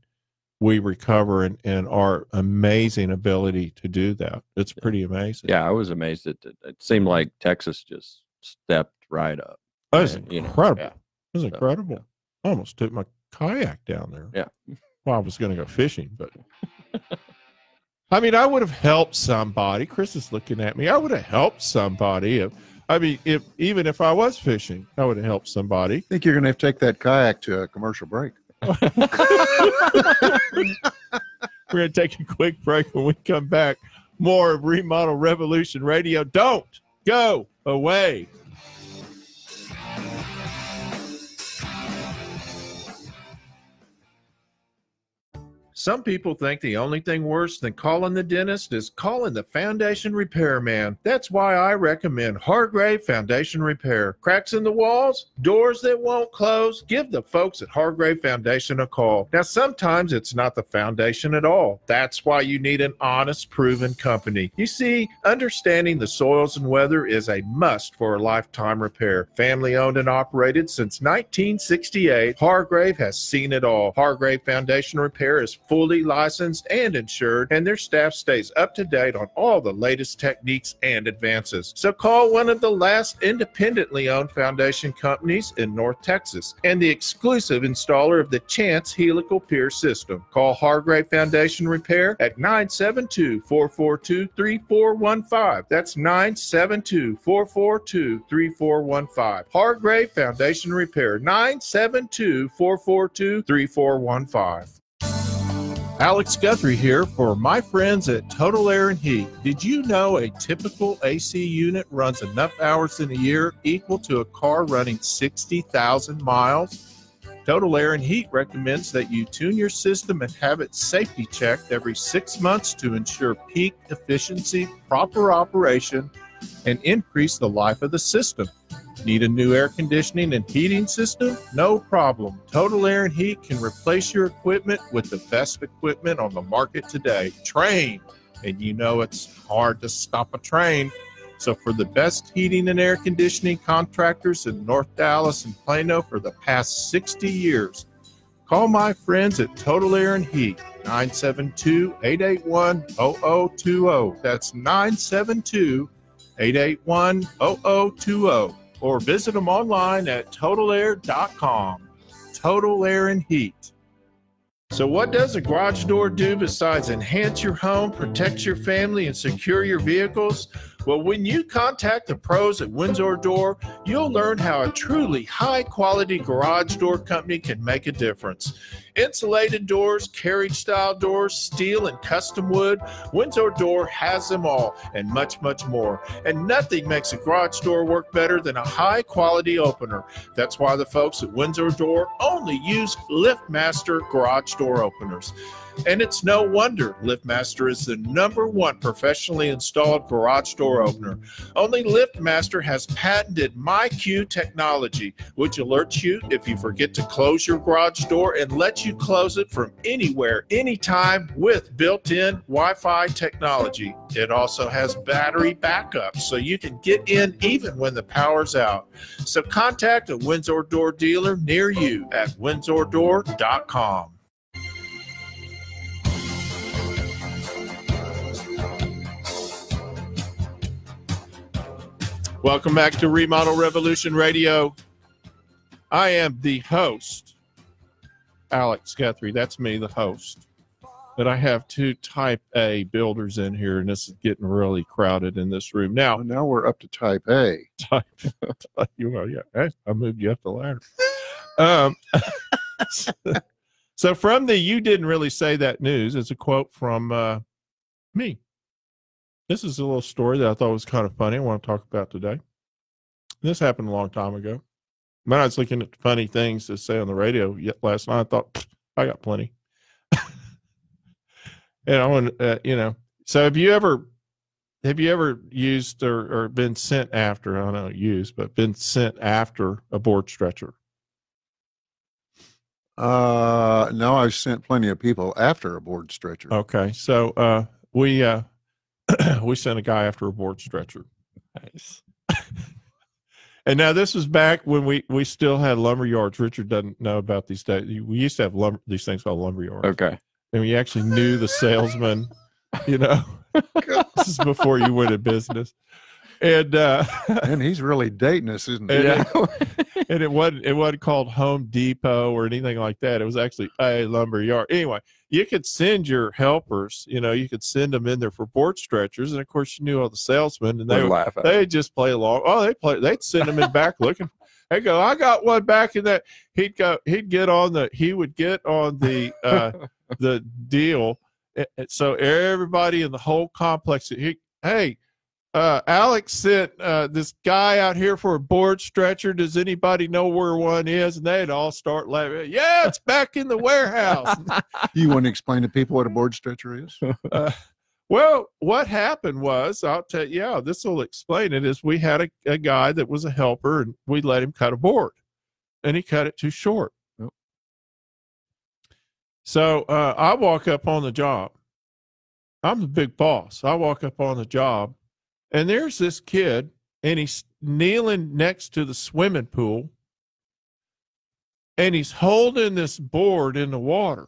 we recover, and our amazing ability to do that. It's pretty amazing. Yeah, I was amazed at it. It seemed like Texas just stepped right up. That was incredible. It was incredible. I almost took my kayak down there. Yeah. Well, I was going to go fishing, but... I mean, I would have helped somebody. Chris is looking at me. I would have helped somebody. Even if I was fishing, I would have helped somebody. I think you're going to have to take that kayak to a commercial break. We're going to take a quick break. When we come back, more of Remodel Revolution Radio. Don't go away. Some people think the only thing worse than calling the dentist is calling the foundation repairman. That's why I recommend Hargrave Foundation Repair. Cracks in the walls, doors that won't close, give the folks at Hargrave Foundation a call. Now, sometimes it's not the foundation at all. That's why you need an honest, proven company. You see, understanding the soils and weather is a must for a lifetime repair. Family owned and operated since 1968, Hargrave has seen it all. Hargrave Foundation Repair is fully licensed and insured, and their staff stays up to date on all the latest techniques and advances. So call one of the last independently owned foundation companies in North Texas and the exclusive installer of the Chance Helical Pier system. Call Hargrave Foundation Repair at 972-442-3415. That's 972-442-3415. Hargrave Foundation Repair, 972-442-3415. Alex Guthrie here for my friends at Total Air and Heat. Did you know a typical AC unit runs enough hours in a year equal to a car running 60,000 miles? Total Air and Heat recommends that you tune your system and have it safety checked every 6 months to ensure peak efficiency, proper operation, and increase the life of the system. Need a new air conditioning and heating system? No problem. Total Air and Heat can replace your equipment with the best equipment on the market today. Train. And you know it's hard to stop a train. So for the best heating and air conditioning contractors in North Dallas and Plano for the past 60 years, call my friends at Total Air and Heat, 972-881-0020. That's 972-881-0020. Or visit them online at totalair.com. Total Air and Heat. So what does a garage door do besides enhance your home, protect your family, and secure your vehicles? Well, when you contact the pros at Windsor Door, you'll learn how a truly high-quality garage door company can make a difference. Insulated doors, carriage-style doors, steel and custom wood, Windsor Door has them all and much, much more. And nothing makes a garage door work better than a high-quality opener. That's why the folks at Windsor Door only use LiftMaster garage door openers. And it's no wonder LiftMaster is the #1 professionally installed garage door opener. Only LiftMaster has patented MyQ technology, which alerts you if you forget to close your garage door and lets you close it from anywhere, anytime with built-in Wi-Fi technology. It also has battery backup, so you can get in even when the power's out. So contact a Windsor Door dealer near you at windsordor.com. Welcome back to Remodel Revolution Radio. I am the host, Alex Guthrie. That's me, the host. But I have two Type A builders in here, and this is getting really crowded in this room. Now we're up to Type A. I moved you up the ladder. So from the "You Didn't Really Say That" news, it's a quote from me. This is a little story that I thought was kind of funny. I want to talk about today. This happened a long time ago. When I was looking at funny things to say on the radio last night, I thought, I got plenty. And I want so have you ever used or been sent after, I don't know, used, but been sent after a board stretcher? No, I've sent plenty of people after a board stretcher. Okay. So, we sent a guy after a board stretcher. Nice. And now this was back when we still had lumber yards. Richard doesn't know about these days. We used to have these things called lumber yards. Okay. And we actually knew the salesman, This is before you went in business. And he's really dating us, isn't he? And it wasn't called Home Depot or anything like that. It was actually a lumber yard. Anyway, you could send your helpers, you could send them in there for board stretchers. And of course, you knew all the salesmen, and they'd just play along. Oh, they'd send them in back looking. They go, I got one back in that. He would get on the the deal. So everybody in the whole complex, hey, Alex sent this guy out here for a board stretcher. Does anybody know where one is? And they'd all start laughing. Yeah, it's back in the warehouse. You want to explain to people what a board stretcher is? Well, what happened was, I'll tell you, yeah, this will explain it, is we had a guy that was a helper, and we let him cut a board, and he cut it too short. Yep. So I walk up on the job. I'm the big boss. I walk up on the job, and there's this kid, and he's kneeling next to the swimming pool, and he's holding this board in the water.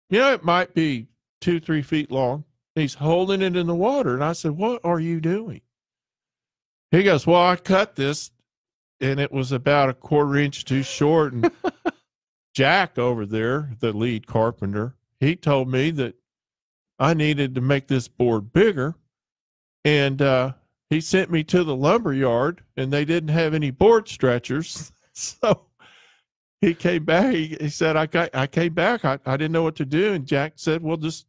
You know, it might be 2-3 feet long. He's holding it in the water. And I said, what are you doing? He goes, well, I cut this, and it was about 1/4 inch too short. And Jack over there, the lead carpenter, he told me that I needed to make this board bigger. And he sent me to the lumber yard, and they didn't have any board stretchers. So he came back. He said, I came back. I didn't know what to do. And Jack said, well, just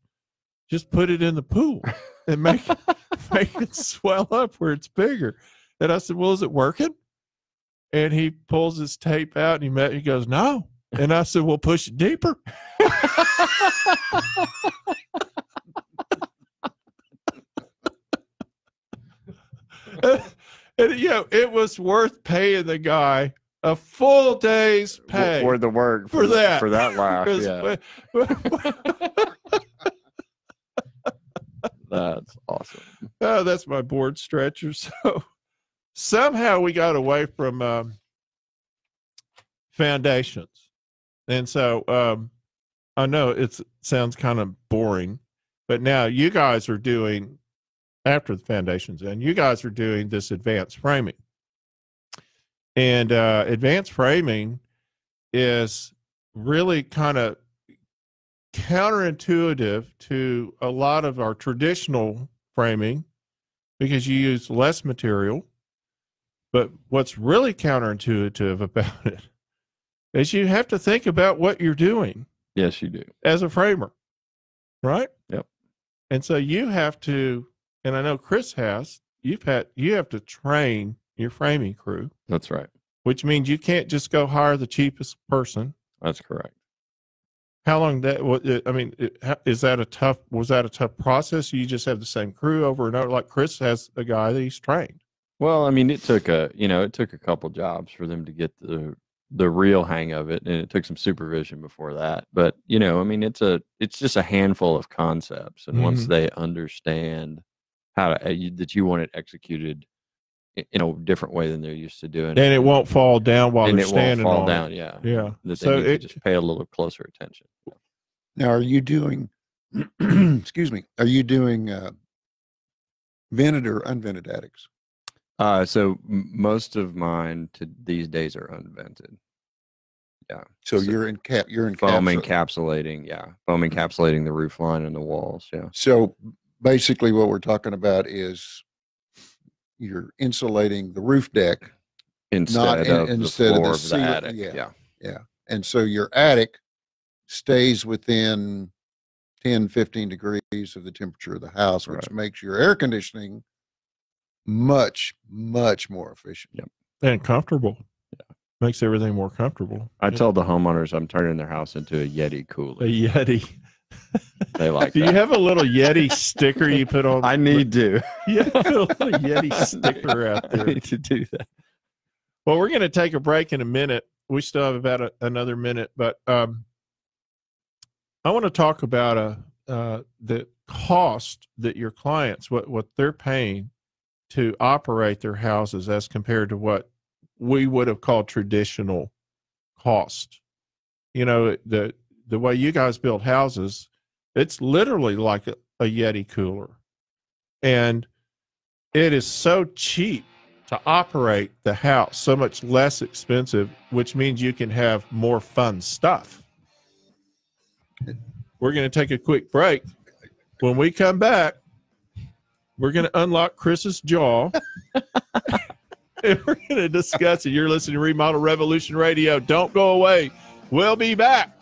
put it in the pool and make it swell up where it's bigger. And I said, well, is it working? And he pulls his tape out, and he goes, no. And I said, well, push it deeper. And, you know, it was worth paying the guy a full day's pay For the work. for that. For that laugh, yeah. That's awesome. Oh, that's my board stretcher. So somehow we got away from foundations. And so I know it sounds kind of boring, but now you guys are doing, after the foundations, and you guys are doing this advanced framing. And advanced framing is really kind of counterintuitive to a lot of our traditional framing because you use less material. But what's really counterintuitive about it is you have to think about what you're doing. Yes, you do. As a framer, right? Yep. And so you have to, and I know Chris has, you have to train your framing crew. That's right. Which means you can't just go hire the cheapest person. That's correct. How long was that a tough process? You just have the same crew over and over, like Chris has a guy that he's trained. Well, I mean, it took a couple jobs for them to get the real hang of it, and it took some supervision before that. But, you know, I mean, it's just a handful of concepts, and once they understand how to, that you want it executed in a different way than they're used to doing, and it won't fall down while they're standing on it. Won't fall down, yeah. Yeah. That they need to just pay a little closer attention. Now, are you doing, excuse me, are you doing vented or unvented attics? So most of mine these days are unvented. Yeah. So you're in foam encapsulating. Yeah. Foam encapsulating the roof line and the walls. Yeah. So basically what we're talking about is you're insulating the roof deck instead of the floor of the ceiling. attic. Yeah. Yeah. And so your attic stays within 10, 15 degrees of the temperature of the house, which makes your air conditioning much, much more efficient. Yep. And comfortable. Yeah. Makes everything more comfortable. I tell the homeowners I'm turning their house into a Yeti cooler. A Yeti. They like Do that. you have a little Yeti sticker you put on? I need to. Yeah, put a little Yeti sticker out there. I need to do that. Well, we're going to take a break in a minute. We still have about another minute, but I want to talk about the cost that your clients, what they're paying to operate their houses as compared to what we would have called traditional cost. You know, the way you guys build houses, it's literally like a Yeti cooler. And it is so cheap to operate the house, so much less expensive, which means you can have more fun stuff. We're going to take a quick break. When we come back, we're going to unlock Chris's jaw. And we're going to discuss it. You're listening to Remodel Revolution Radio. Don't go away. We'll be back.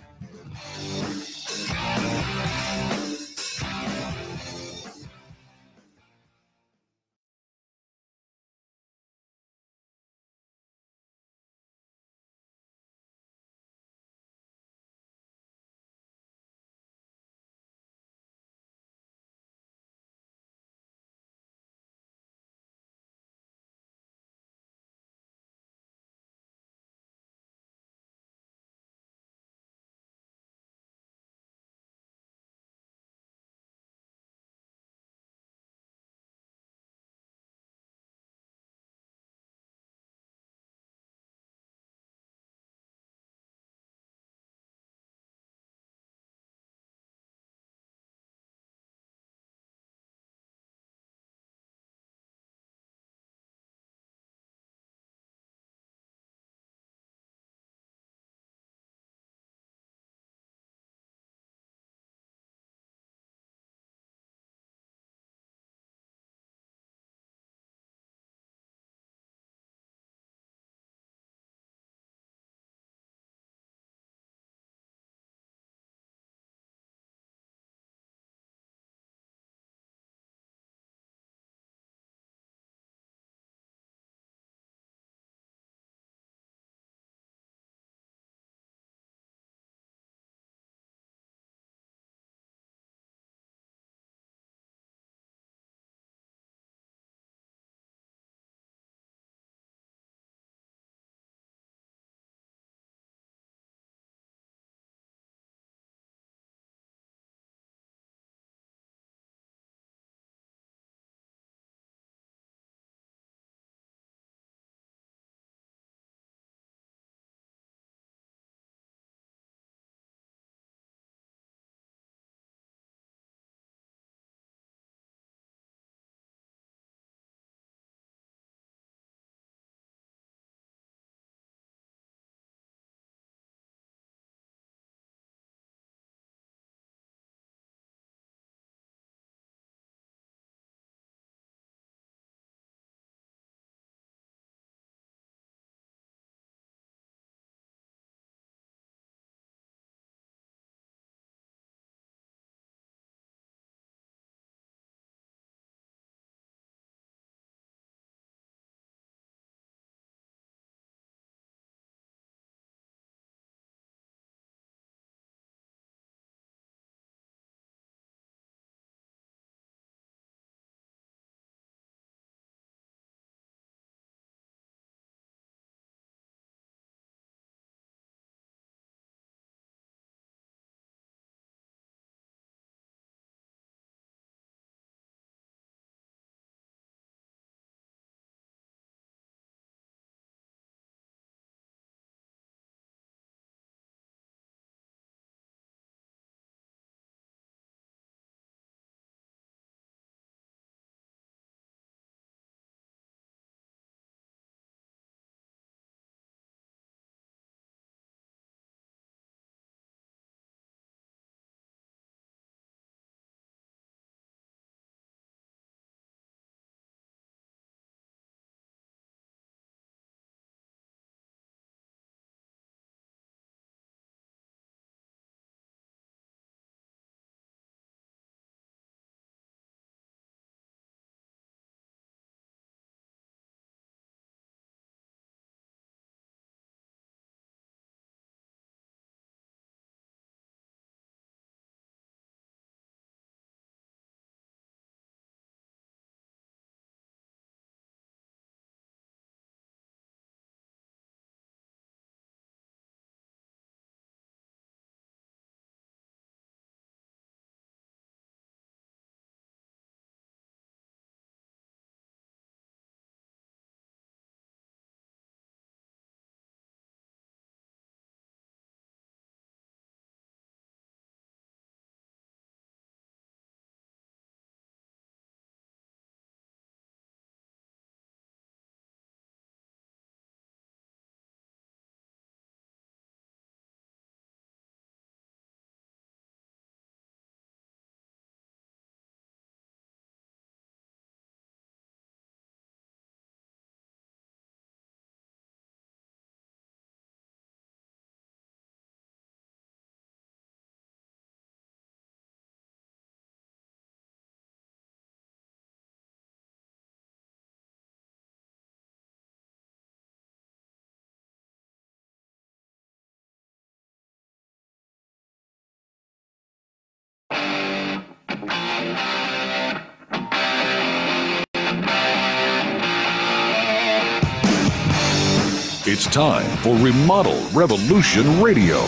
It's time for Remodel Revolution Radio.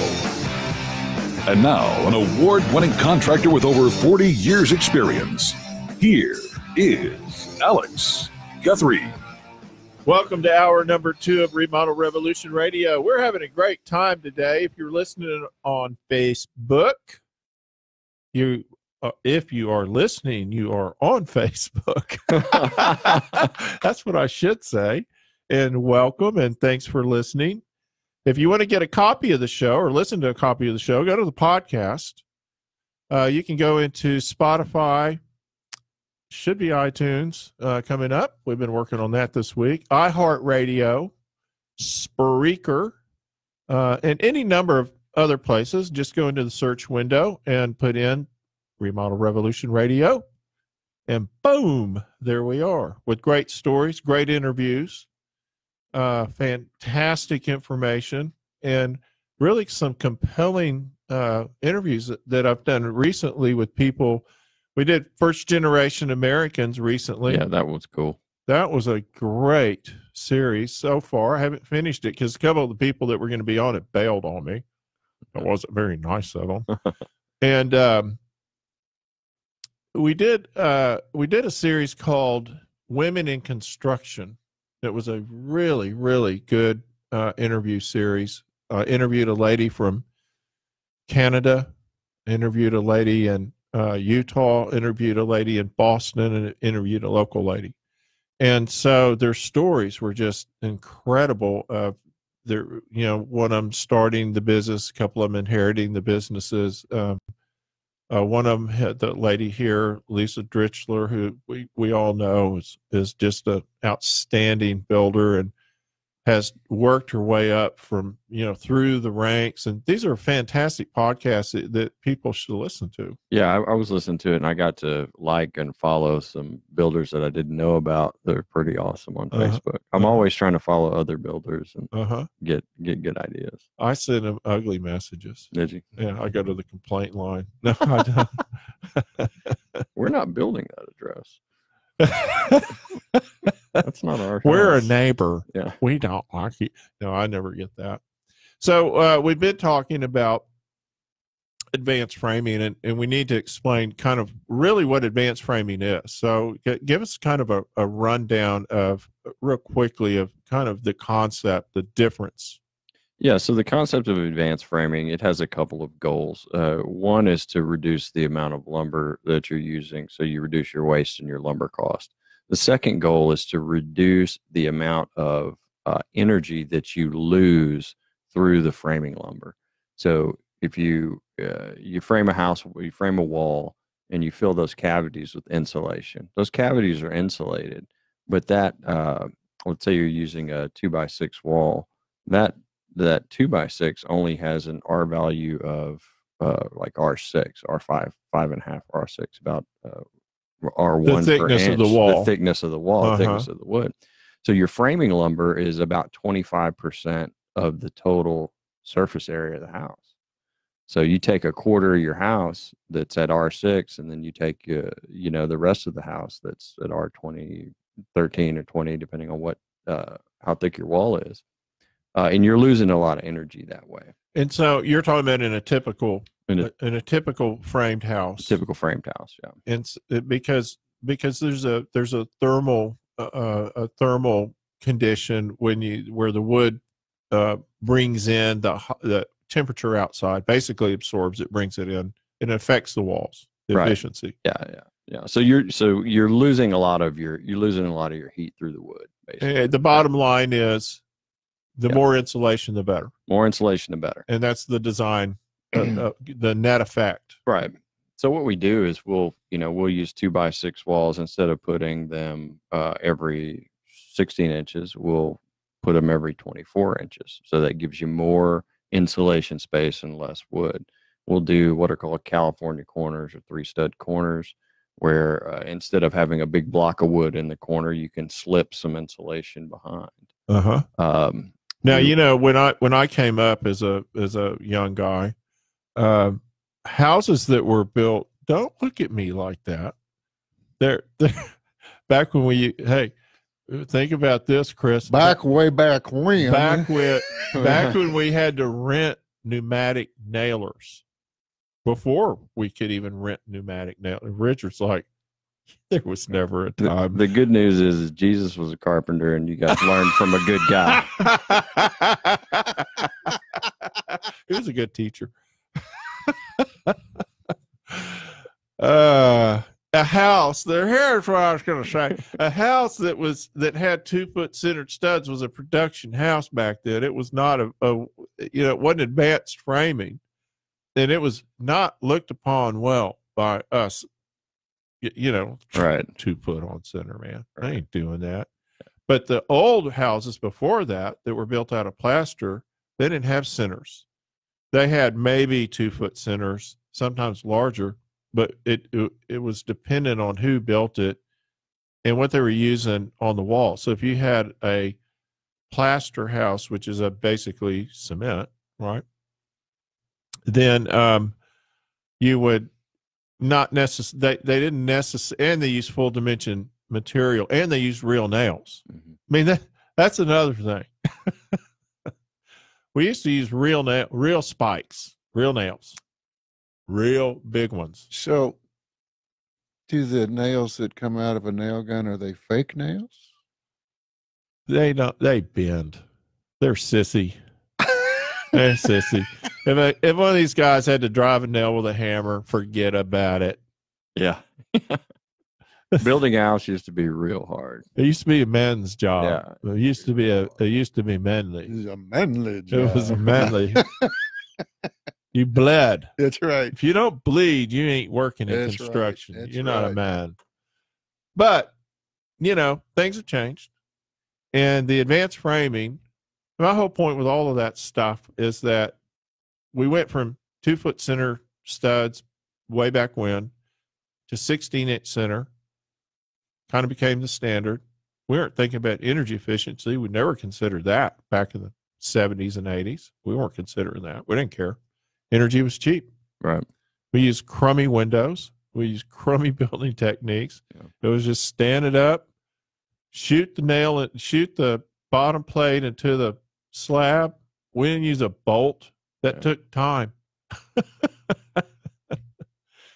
And now, an award-winning contractor with over 40 years' experience. Here is Alex Guthrie. Welcome to hour number 2 of Remodel Revolution Radio. We're having a great time today. If you're listening on Facebook, if you are listening, you are on Facebook. That's what I should say. And welcome, and thanks for listening. If you want to get a copy of the show or listen to a copy of the show, go to the podcast. You can go into Spotify, should be iTunes coming up. We've been working on that this week. iHeartRadio, Spreaker, and any number of other places. Just go into the search window and put in Remodel Revolution Radio, and boom, there we are with great stories, great interviews. Fantastic information, and really some compelling interviews that I've done recently with people. We did First Generation Americans recently. Yeah, that was cool. That was a great series so far. I haven't finished it because a couple of the people that were going to be on it bailed on me. It wasn't very nice of them. And we did a series called Women in Construction. It was a really, really good interview series. Interviewed a lady from Canada, interviewed a lady in Utah, interviewed a lady in Boston, and interviewed a local lady. And so their stories were just incredible. One of them starting the business, a couple of them inheriting the businesses. One of them had the lady here, Lisa Dritzler, who we all know is just an outstanding builder and has worked her way up from, through the ranks. And these are fantastic podcasts that people should listen to. Yeah, I was listening to it, and I got to like and follow some builders that I didn't know about. They're pretty awesome on Facebook. I'm always trying to follow other builders and get good ideas. I send them ugly messages. Did you? Yeah, I go to the complaint line. No, I don't. We're not building that address. That's not our house. We're a neighbor. Yeah. We don't like you. No, I never get that. So we've been talking about advanced framing, and we need to explain kind of really what advanced framing is. So give us kind of a rundown of, real quickly, of kind of the concept, the difference. Yeah, so the concept of advanced framing, it has a couple of goals. One is to reduce the amount of lumber that you're using, so you reduce your waste and your lumber cost. The second goal is to reduce the amount of energy that you lose through the framing lumber. So if you frame a house, you frame a wall, and you fill those cavities with insulation, those cavities are insulated, but that, let's say you're using a 2x6 wall, that 2x6 only has an R value of like R6, R5, 5.5, R6, about R1 the thickness per inch, of the wall, the thickness of the wall, the thickness of the wood. So your framing lumber is about 25% of the total surface area of the house. So you take a quarter of your house that's at R6, and then you take the rest of the house that's at R20, 13 or 20, depending on what how thick your wall is. And you're losing a lot of energy that way. And so you're talking about in a typical framed house. Typical framed house, yeah. And because there's a thermal condition where the wood brings in the temperature outside, basically absorbs it, brings it in, and affects the walls, the efficiency. Yeah. So you're losing a lot of your heat through the wood. Basically, and the bottom line is, the more insulation, the better. More insulation, the better. And that's the design, the net effect. Right. So what we do is we'll use 2x6 walls. Instead of putting them every 16 inches, we'll put them every 24 inches. So that gives you more insulation space and less wood. We'll do what are called California corners, or 3-stud corners, where instead of having a big block of wood in the corner, you can slip some insulation behind. Now, when I came up as a young guy, houses that were built don't look at me like that. They're back when think about this, Chris. Way back when. Back when we had to rent pneumatic nailers before we could even rent pneumatic nailers. Richard's like, there was never a time. The good news is Jesus was a carpenter, and you guys learned from a good guy. He was a good teacher. A house. Here's what I was going to say. A house that had 2-foot centered studs was a production house back then. It was not it wasn't advanced framing, and it was not looked upon well by us. Right. 2 foot on center, man. I ain't doing that. But the old houses before that were built out of plaster, they didn't have centers. They had maybe 2-foot centers, sometimes larger, but it was dependent on who built it and what they were using on the wall. So if you had a plaster house, which is basically cement, right? Then you would not necessarily, they didn't necessarily, and they used full dimension material, and they used real nails. Mm-hmm. I mean, that's another thing. We used to use real spikes, real nails, real big ones. So, do the nails that come out of a nail gun, are they fake nails? They bend. They're sissy. They're sissy. If one of these guys had to drive a nail with a hammer, forget about it. Yeah. Building a house used to be real hard. It used to be a man's job. Yeah. It used to be manly. It was a manly job. It was manly. You bled. That's right. If you don't bleed, you ain't working in construction. Right. You're not a man. But, things have changed. And the advanced framing, my whole point with all of that stuff is that we went from 2-foot center studs way back when to 16-inch center. Kind of became the standard. We weren't thinking about energy efficiency. We never considered that back in the 70s and 80s. We weren't considering that. We didn't care. Energy was cheap. Right. We used crummy windows. We used crummy building techniques. Yeah. It was just stand it up, shoot the bottom plate into the slab. We didn't use a bolt. That took time.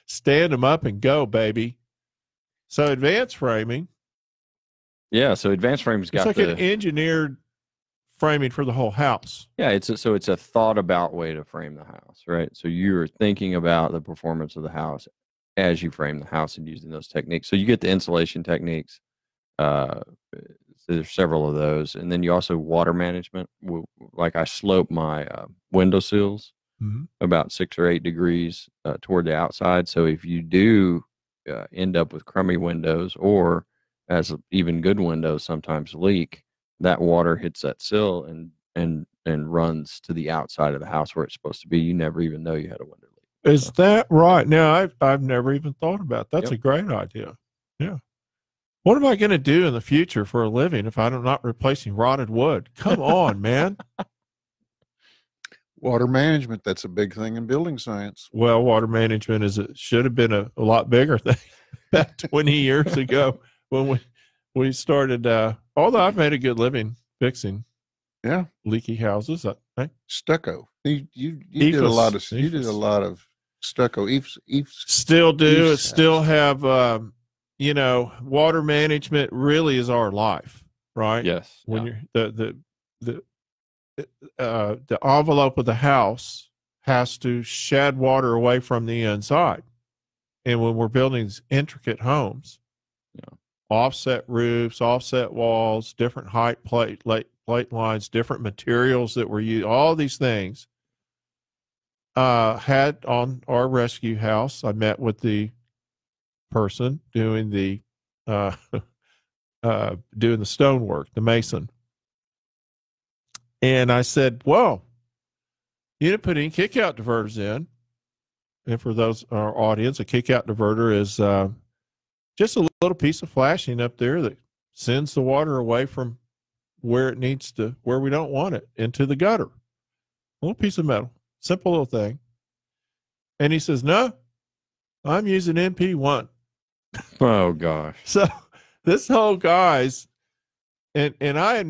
Stand them up and go, baby. So advanced framing. Yeah, so advanced framing's got it's like an engineered framing for the whole house. Yeah, it's a thought about way to frame the house, right? So you're thinking about the performance of the house as you frame the house and using those techniques. So you get the insulation techniques. So there's several of those, and then you also water management. Like I slope my window sills about 6 or 8 degrees toward the outside. So if you do end up with crummy windows, or as even good windows sometimes leak, that water hits that sill and runs to the outside of the house where it's supposed to be. You never even know you had a window leak. Is that right? Now I've never even thought about that. That's a great idea. Yeah. What am I going to do in the future for a living if I'm not replacing rotted wood? Come on, man. Water management, that's a big thing in building science. Well, water management should have been a lot bigger thing back 20 years ago when we started. Although I've made a good living fixing leaky houses. Stucco. You did a lot of stucco. Still do. Still have, water management really is our life, right? Yes. When you're the envelope of the house has to shed water away from the inside. And when we're building these intricate homes, offset roofs, offset walls, different height plate lines, different materials that were used, all these things had on our rescue house. I met with the person doing the stonework, the mason. And I said, well, you didn't put any kick-out diverters in. And for those our audience, a kick-out diverter is just a little piece of flashing up there that sends the water away from where we don't want it, into the gutter. A little piece of metal, simple little thing. And he says, no, I'm using NP1. Oh gosh. So this whole guy's, and I'm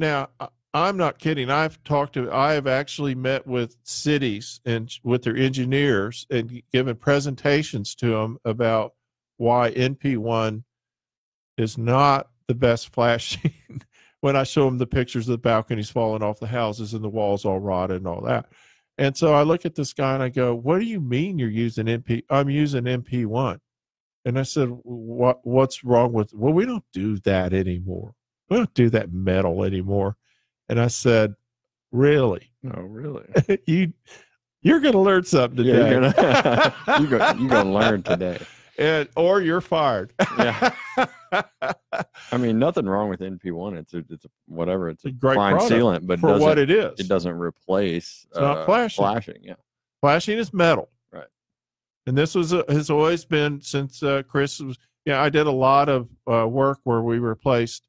not kidding. I have actually met with cities and with their engineers and given presentations to them about why NP1 is not the best flashing. When I show them the pictures of the balconies falling off the houses and the walls all rotted and all that. And so I look at this guy and I go, what do you mean you're using NP? I'm using NP1. And I said, what's wrong with, well, we don't do that anymore. We don't do that metal anymore. And I said, really? No, really. You're going to learn something today. Yeah, you're going to learn today. Or you're fired. Yeah. I mean, nothing wrong with NP1. It's a great fine sealant, but for what it is, it doesn't replace it's not flashing. Yeah, flashing is metal, right? And this has always been since Chris was. Yeah, I did a lot of work where we replaced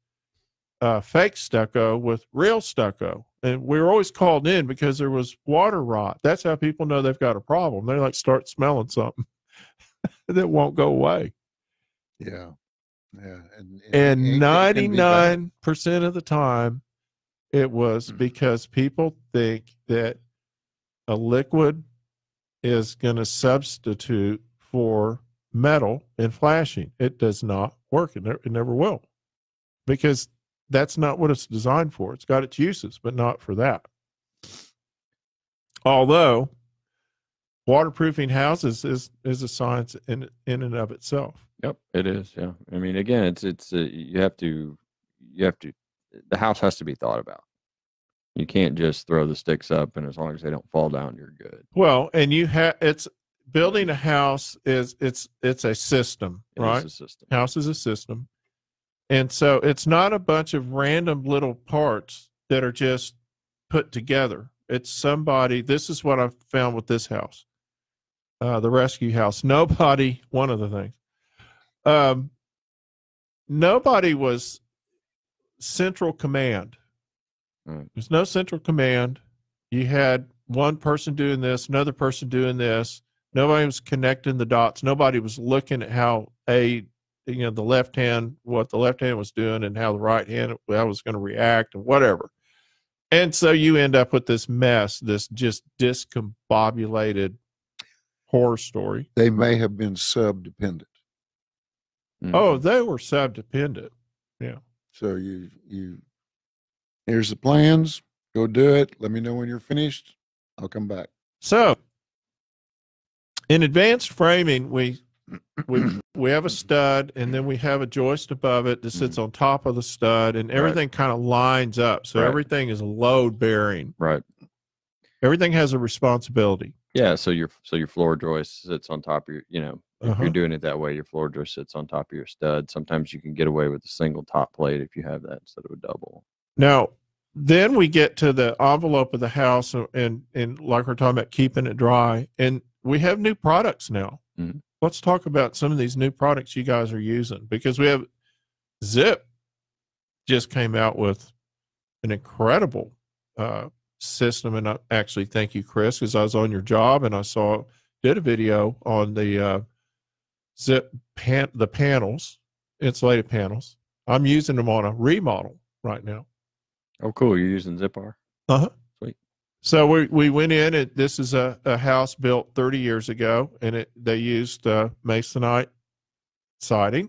fake stucco with real stucco, and we were always called in because there was water rot. That's how people know they've got a problem. They like start smelling something that won't go away. Yeah. And 99% of the time, it was because people think that a liquid is going to substitute for metal in flashing. It does not work. It never will, because that's not what it's designed for. It's got its uses, but not for that. Although waterproofing houses is a science in and of itself. Yep, it is. Yeah, I mean, again, it's you have to the house has to be thought about. You can't just throw the sticks up, and as long as they don't fall down, you're good. Well, and it's building a house it's a system, right? It is a system. House is a system, and so it's not a bunch of random little parts that are just put together. It's somebody. This is what I've found with this house, the rescue house. One of the things. Nobody was central command. There's no central command. You had one person doing this, another person doing this. Nobody was connecting the dots. Nobody was looking at how what the left hand was doing and how the right hand was going to react and whatever. And so you end up with this mess, this just discombobulated horror story. They may have been sub-dependent. Mm-hmm. Oh, they were sub-dependent. Yeah. So you here's the plans. Go do it. Let me know when you're finished. I'll come back. So in advanced framing, we have a stud, and then we have a joist above it that sits on top of the stud, and everything kind of lines up. So everything is load bearing. Right. Everything has a responsibility. Yeah. So your floor joist sits on top of your, if you're doing it that way, your floor joist sits on top of your stud. Sometimes you can get away with a single top plate if you have that instead of a double. Now, then we get to the envelope of the house, and like we're talking about keeping it dry, and we have new products now. Mm-hmm. Let's talk about some of these new products you guys are using, because we have Zip just came out with an incredible system. And I actually thank you, Chris, because I was on your job and I did a video on the Zip the panels, insulated panels. I'm using them on a remodel right now. Oh, cool. You're using Zip-R? Uh-huh. Sweet. So we went in, this is a house built 30 years ago, and they used masonite siding,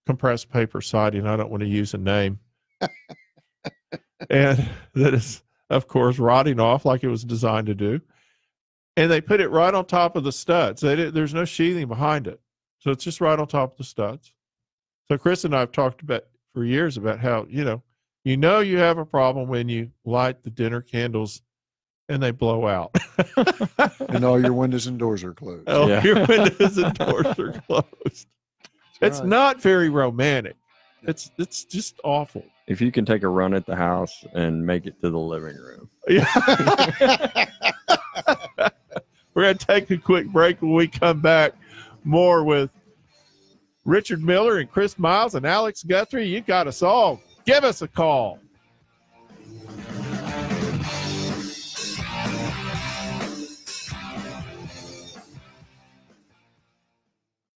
compressed paper siding. I don't want to use a name. And that is, of course, rotting off like it was designed to do. And they put it right on top of the studs. There's no sheathing behind it. So it's just right on top of the studs. So Chris and I have talked about for years about how, you have a problem when you light the dinner candles and they blow out. And all your windows and doors are closed. Your windows and doors are closed. It's not very romantic. It's just awful. If you can take a run at the house and make it to the living room. Yeah. We're going to take a quick break. When we come back, more with Richard Miller and Chris Miles and Alex Guthrie. You got us all. Give us a call.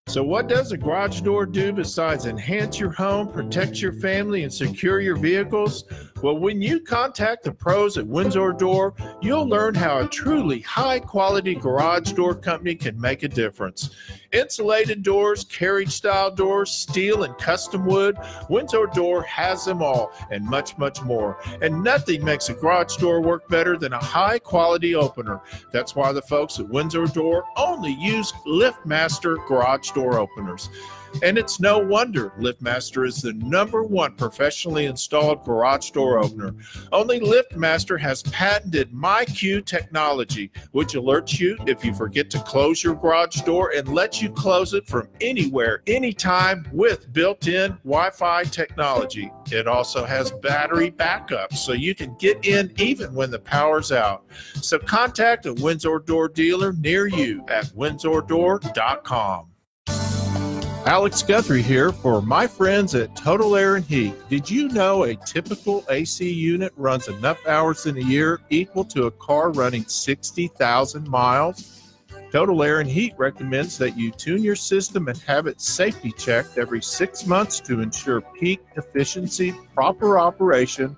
So what does a garage door do besides enhance your home, protect your family, and secure your vehicles? Well, when you contact the pros at Windsor Door, you'll learn how a truly high-quality garage door company can make a difference. Insulated doors, carriage-style doors, steel and custom wood, Windsor Door has them all and much, much more. And nothing makes a garage door work better than a high-quality opener. That's why the folks at Windsor Door only use LiftMaster garage door openers. And it's no wonder LiftMaster is the #1 professionally installed garage door opener. Only LiftMaster has patented MyQ technology, which alerts you if you forget to close your garage door and lets you close it from anywhere, anytime with built-in Wi-Fi technology. It also has battery backup, so you can get in even when the power's out. So contact a Windsor Door dealer near you at windsordor.com. Alex Guthrie here for my friends at Total Air and Heat. Did you know a typical AC unit runs enough hours in a year equal to a car running 60,000 miles? Total Air and Heat recommends that you tune your system and have it safety checked every 6 months to ensure peak efficiency, proper operation,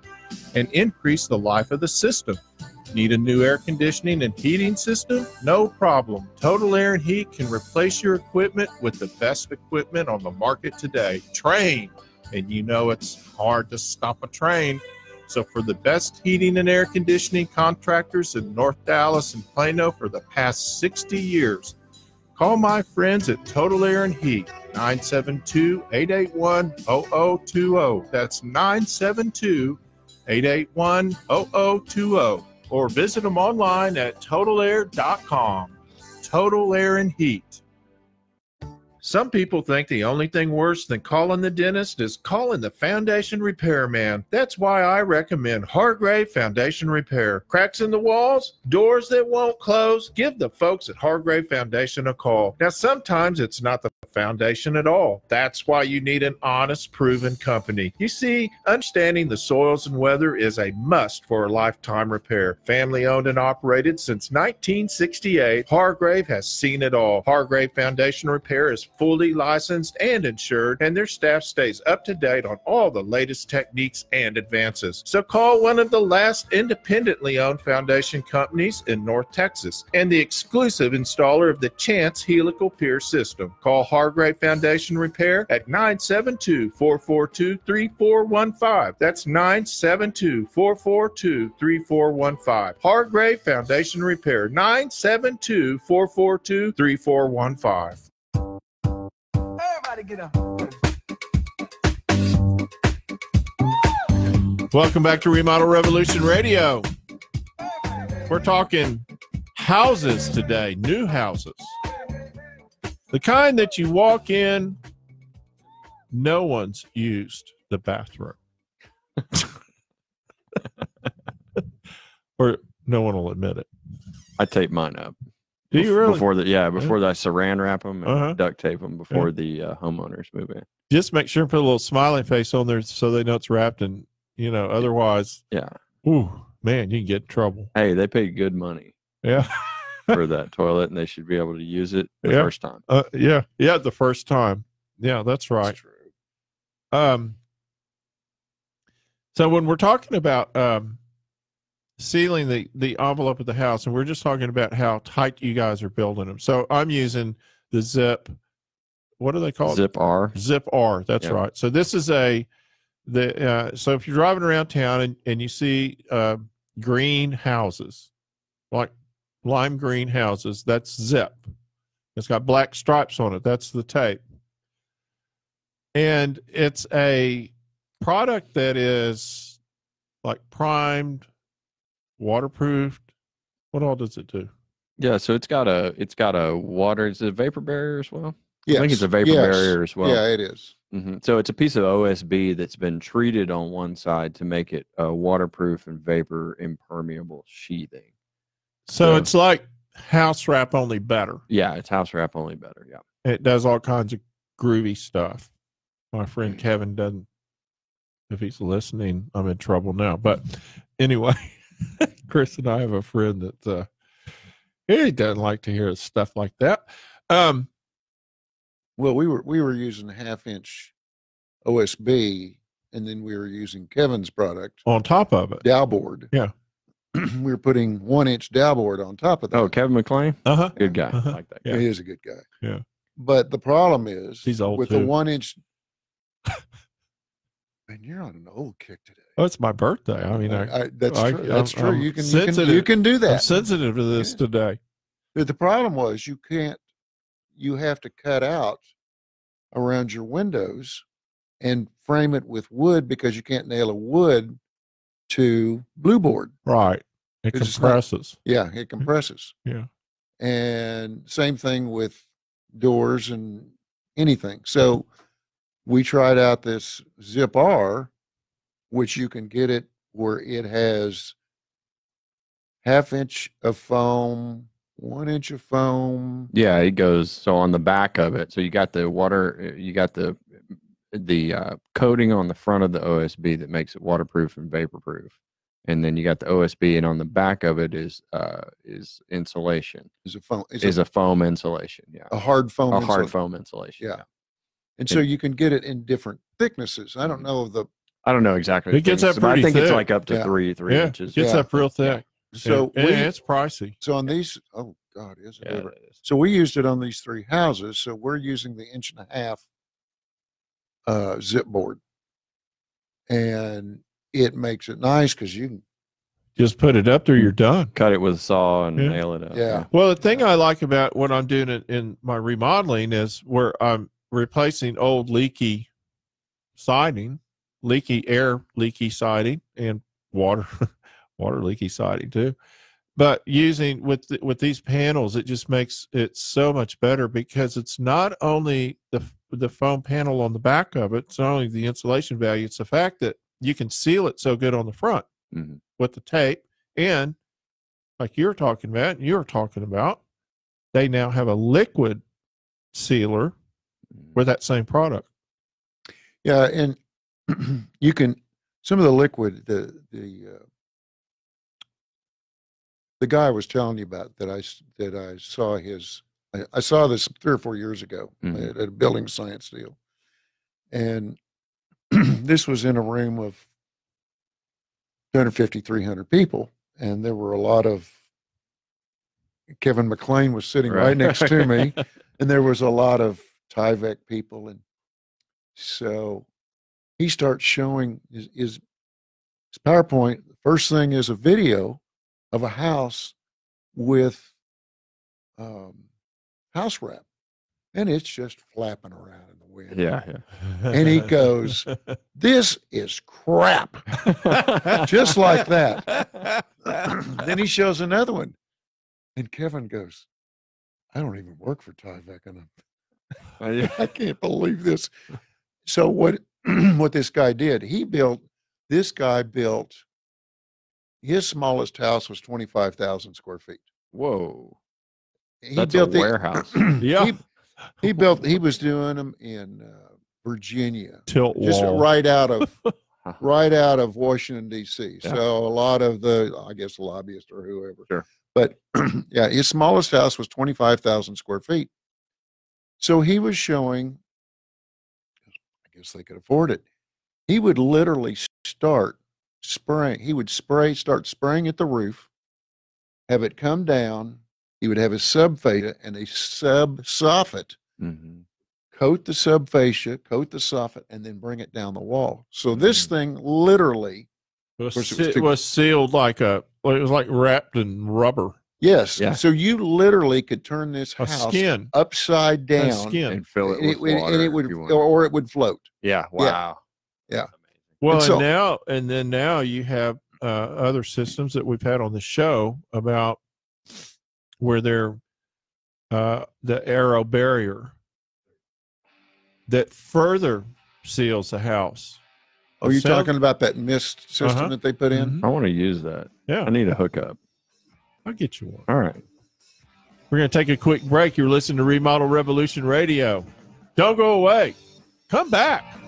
and increase the life of the system. Need a new air conditioning and heating system? No problem. Total Air and Heat can replace your equipment with the best equipment on the market today. Train. And you know it's hard to stop a train. So for the best heating and air conditioning contractors in North Dallas and Plano for the past 60 years, call my friends at Total Air and Heat, 972-881-0020. That's 972-881-0020. Or visit them online at totalair.com. Total Air and Heat. Some people think the only thing worse than calling the dentist is calling the foundation repairman. That's why I recommend Hargrave Foundation Repair. Cracks in the walls, doors that won't close, give the folks at Hargrave Foundation a call. Now, sometimes it's not the foundation at all. That's why you need an honest, proven company. You see, understanding the soils and weather is a must for a lifetime repair. Family owned and operated since 1968, Hargrave has seen it all. Hargrave Foundation Repair is fully licensed and insured, and their staff stays up to date on all the latest techniques and advances. So call one of the last independently owned foundation companies in North Texas and the exclusive installer of the Chance helical pier system. Call Hargrave Foundation Repair at 972-442-3415. That's 972-442-3415. Hargrave Foundation Repair, 972-442-3415. Everybody get up. Welcome back to Remodel Revolution Radio. We're talking houses today, new houses. The kind that you walk in, no one's used the bathroom. Or no one will admit it. I tape mine up. Do you really? Before I saran wrap them and duct tape them before the homeowners move in. Just make sure and put a little smiling face on there so they know it's wrapped, and otherwise, ooh, man, you can get in trouble. Hey, they paid good money. Yeah. For that toilet, and they should be able to use it the first time. The first time. Yeah, that's right. That's true. So when we're talking about sealing the envelope of the house, and we're just talking about how tight you guys are building them. So I'm using the Zip. What do they call it? Zip R. Zip R. That's right. So this is so if you're driving around town and you see green houses, like lime green houses, that's Zip. It's got black stripes on it. That's the tape. And it's a product that is like primed, waterproofed. What all does it do? Yeah, so it's got a water. Is it a vapor barrier as well? Yes. I think it's a vapor barrier as well. Yeah, it is. Mm-hmm. So it's a piece of OSB that's been treated on one side to make it a waterproof and vapor impermeable sheathing. So it's like house wrap, only better. Yeah, it's house wrap, only better. Yeah. It does all kinds of groovy stuff. My friend Kevin doesn't. If he's listening, I'm in trouble now. But anyway, Chris and I have a friend that he doesn't like to hear stuff like that. Well, we were using 1/2 inch OSB, and then we were using Kevin's product, On top of it. Dowboard. Yeah. We were putting 1 inch Dowboard on top of that. Oh, Kevin McLean, Uh-huh. good guy. Uh-huh. I like that. Yeah. He is a good guy. Yeah. But the problem is, He's old with too. the 1 inch. Man, you're on an old kick today. Oh, it's my birthday. I mean, That's true. That's I'm true. You can do I'm that. sensitive to this today. But the problem was you have to cut out around your windows and frame it with wood because you can't nail a wood to blue board. Right. It It's not- compresses. Yeah, it compresses. Yeah. And same thing with doors and anything. So we tried out this Zip R, which you can get it where it has 1/2 inch of foam, 1 inch of foam. Yeah, it goes so on the back of it. So you got the water, you got the coating on the front of the OSB that makes it waterproof and vaporproof, and then you got the OSB, and on the back of it is insulation. Is a foam. Is a foam insulation. Yeah, a hard foam. a hard insulation. foam insulation. Yeah. And so you can get it in different thicknesses. I don't know the. I don't know exactly. It gets up but I pretty think it's thick. like up to Yeah. three Yeah. inches. It gets Yeah. up real thick. So and we, it's pricey. so on these. Oh God, is it Yeah, ever? it is. So we used it on these 3 houses. So we're using the 1.5 inch zip board, and it makes it nice because you can. Just put it up there, you're done. Cut it with a saw and Yeah. nail it up. Yeah. Well, the thing I like about what I'm doing in my remodeling is where I'm replacing old leaky siding, air leaky siding, and water leaky siding too. But using with these panels, it just makes it so much better because it's not only the foam panel on the back of it, it's not only the insulation value, it's the fact that you can seal it so good on the front Mhm. with the tape, and like you're talking about, they now have a liquid sealer with that same product. Yeah, and you can some of the liquid the guy was telling you about that I saw I saw this 3 or 4 years ago Mhm. at a building science deal, and this was in a room of 250, 300 people, and there were a lot of. Kevin McLean was sitting right next to me, and there was a lot of Tyvek people, and so he starts showing his PowerPoint. The first thing is a video of a house with house wrap, and it's just flapping around in the wind. Yeah. And he goes, "This is crap," just like that. Then he shows another one, and Kevin goes, "I don't even work for Tyvek, and I can't believe this." So what this guy did, this guy built his smallest house was 25,000 square feet. Whoa. He That's built a warehouse. Yeah. He was doing them in Virginia, Tilt just wall. right out of Washington D.C. Yeah. So a lot of I guess lobbyists or whoever. Sure. But yeah, his smallest house was 25,000 square feet. So he was showing, I guess they could afford it. He would literally start spraying. He would start spraying at the roof, have it come down. He would have a subfascia and a sub-soffit, Mm-hmm. coat the subfascia, coat the soffit, and then bring it down the wall. So this thing literally, It was sealed it was like wrapped in rubber. yes. Yeah. So you literally could turn this A house skin. upside A down, skin. And fill it and with water. and it if would, you want. or it would float. Yeah. Wow. Yeah. Well, And so- now you have other systems that we've had on the show about where they're the aero barrier that further seals the house. Oh, you're Sound- talking about that mist system Uh-huh. that they put in? Mhm. I want to use that. Yeah, I need a hookup. I'll get you one. All right. We're going to take a quick break. You're listening to Remodel Revolution Radio. Don't go away. Come back.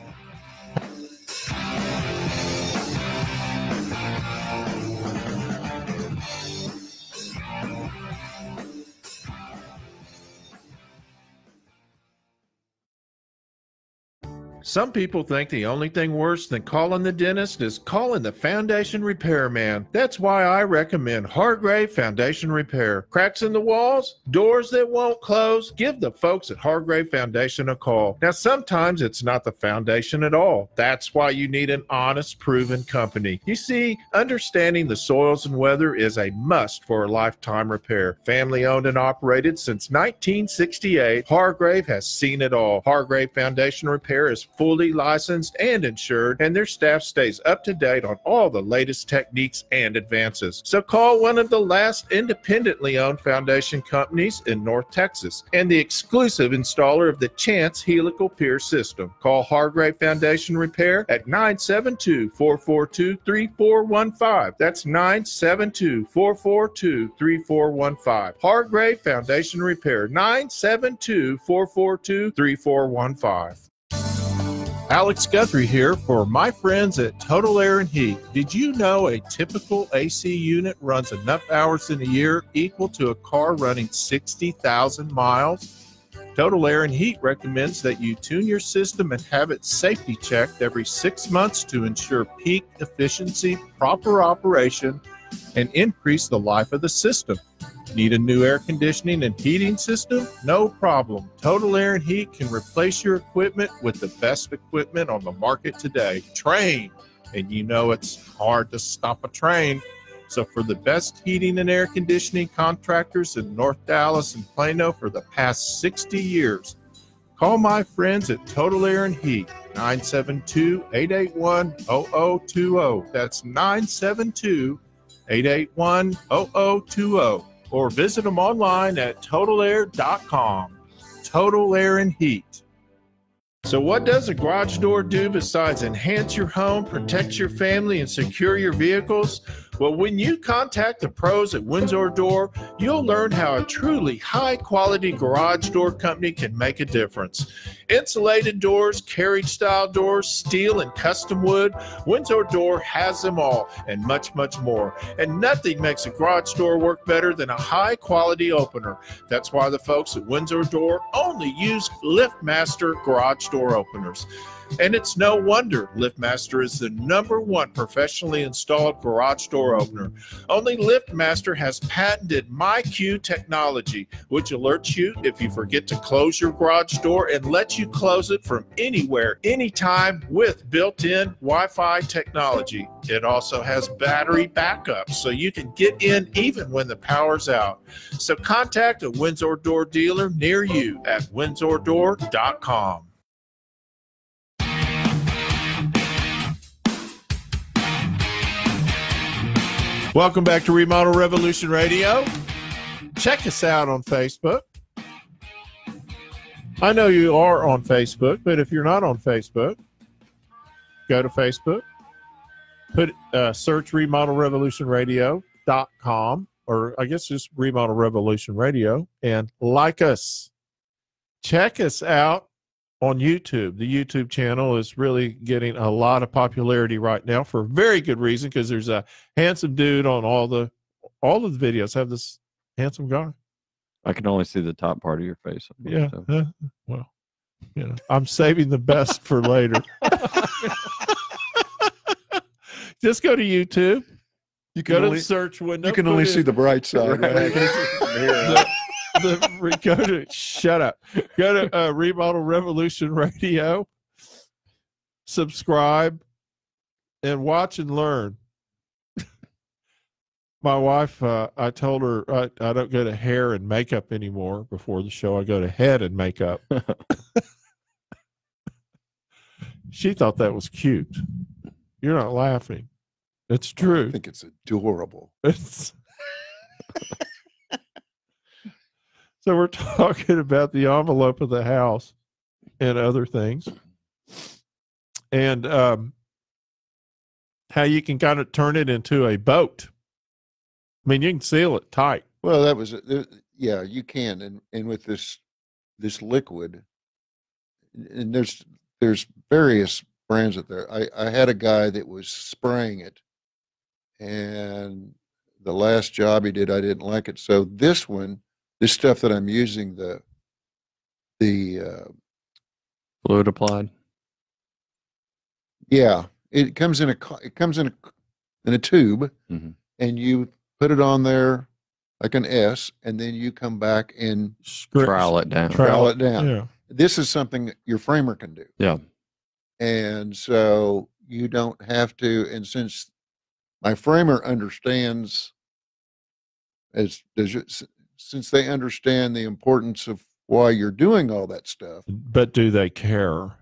Some people think the only thing worse than calling the dentist is calling the foundation repairman. That's why I recommend Hargrave Foundation Repair. Cracks in the walls, doors that won't close, give the folks at Hargrave Foundation a call. Now, sometimes it's not the foundation at all. That's why you need an honest, proven company. You see, understanding the soils and weather is a must for a lifetime repair. Family owned and operated since 1968, Hargrave has seen it all. Hargrave Foundation Repair is fully licensed and insured, and their staff stays up to date on all the latest techniques and advances. So call one of the last independently owned foundation companies in North Texas and the exclusive installer of the Chance Helical Pier system. Call Hargrave Foundation Repair at 972-442-3415. That's 972-442-3415. Hargrave Foundation Repair, 972-442-3415. Alex Guthrie here for my friends at Total Air and Heat. Did you know a typical AC unit runs enough hours in a year equal to a car running 60,000 miles? Total Air and Heat recommends that you tune your system and have it safety checked every 6 months to ensure peak efficiency, proper operation, and increase the life of the system. Need a new air conditioning and heating system? No problem. Total Air and Heat can replace your equipment with the best equipment on the market today. Train. And you know it's hard to stop a train. So for the best heating and air conditioning contractors in North Dallas and Plano for the past 60 years, call my friends at Total Air and Heat, 972-881-0020. That's 972-881-0020. Or visit them online at totalair.com. Total Air and Heat. So what does a garage door do besides enhance your home, protect your family, and secure your vehicles? Well, when you contact the pros at Windsor Door, you'll learn how a truly high-quality garage door company can make a difference. Insulated doors, carriage-style doors, steel and custom wood, Windsor Door has them all and much, much more. And nothing makes a garage door work better than a high-quality opener. That's why the folks at Windsor Door only use LiftMaster garage door openers. And it's no wonder LiftMaster is the #1 professionally installed garage door opener. Only LiftMaster has patented MyQ technology, which alerts you if you forget to close your garage door and lets you close it from anywhere, anytime with built-in Wi-Fi technology. It also has battery backup, so you can get in even when the power's out. So contact a Windsor Door dealer near you at windsordoor.com. Welcome back to Remodel Revolution Radio. Check us out on Facebook. I know you are on Facebook, but if you're not on Facebook, go to Facebook, search remodelrevolutionradio.com, or I guess just Remodel Revolution Radio, and like us. Check us out on YouTube. The YouTube channel is really getting a lot of popularity right now for a very good reason, because there's a handsome dude on all of the videos. Have this handsome guy. I can only see the top part of your face. Yeah. Well, I'm saving the best for later. Just go to YouTube. You go to the search window. You can only see the bright side. Right? Shut up. Go to Remodel Revolution Radio. Subscribe and watch and learn. My wife, I told her I don't go to hair and makeup anymore before the show. I go to head and makeup. She thought that was cute. You're not laughing. It's true. I think it's adorable. So we're talking about the envelope of the house and other things, and how you can kind of turn it into a boat. I mean, you can seal it tight. Well, that was yeah, you can, and with this liquid, and there's various brands out there. I had a guy that was spraying it, and the last job he did, I didn't like it. So this stuff that I'm using, the fluid applied. Yeah, it comes in a tube, hmm and you put it on there like an S, and then you come back and Trowel it down. trowel it down. Yeah. This is something that your framer can do, Yeah. and so you don't have to. And since my framer understands, since they understand the importance of why you're doing all that stuff. But do they care?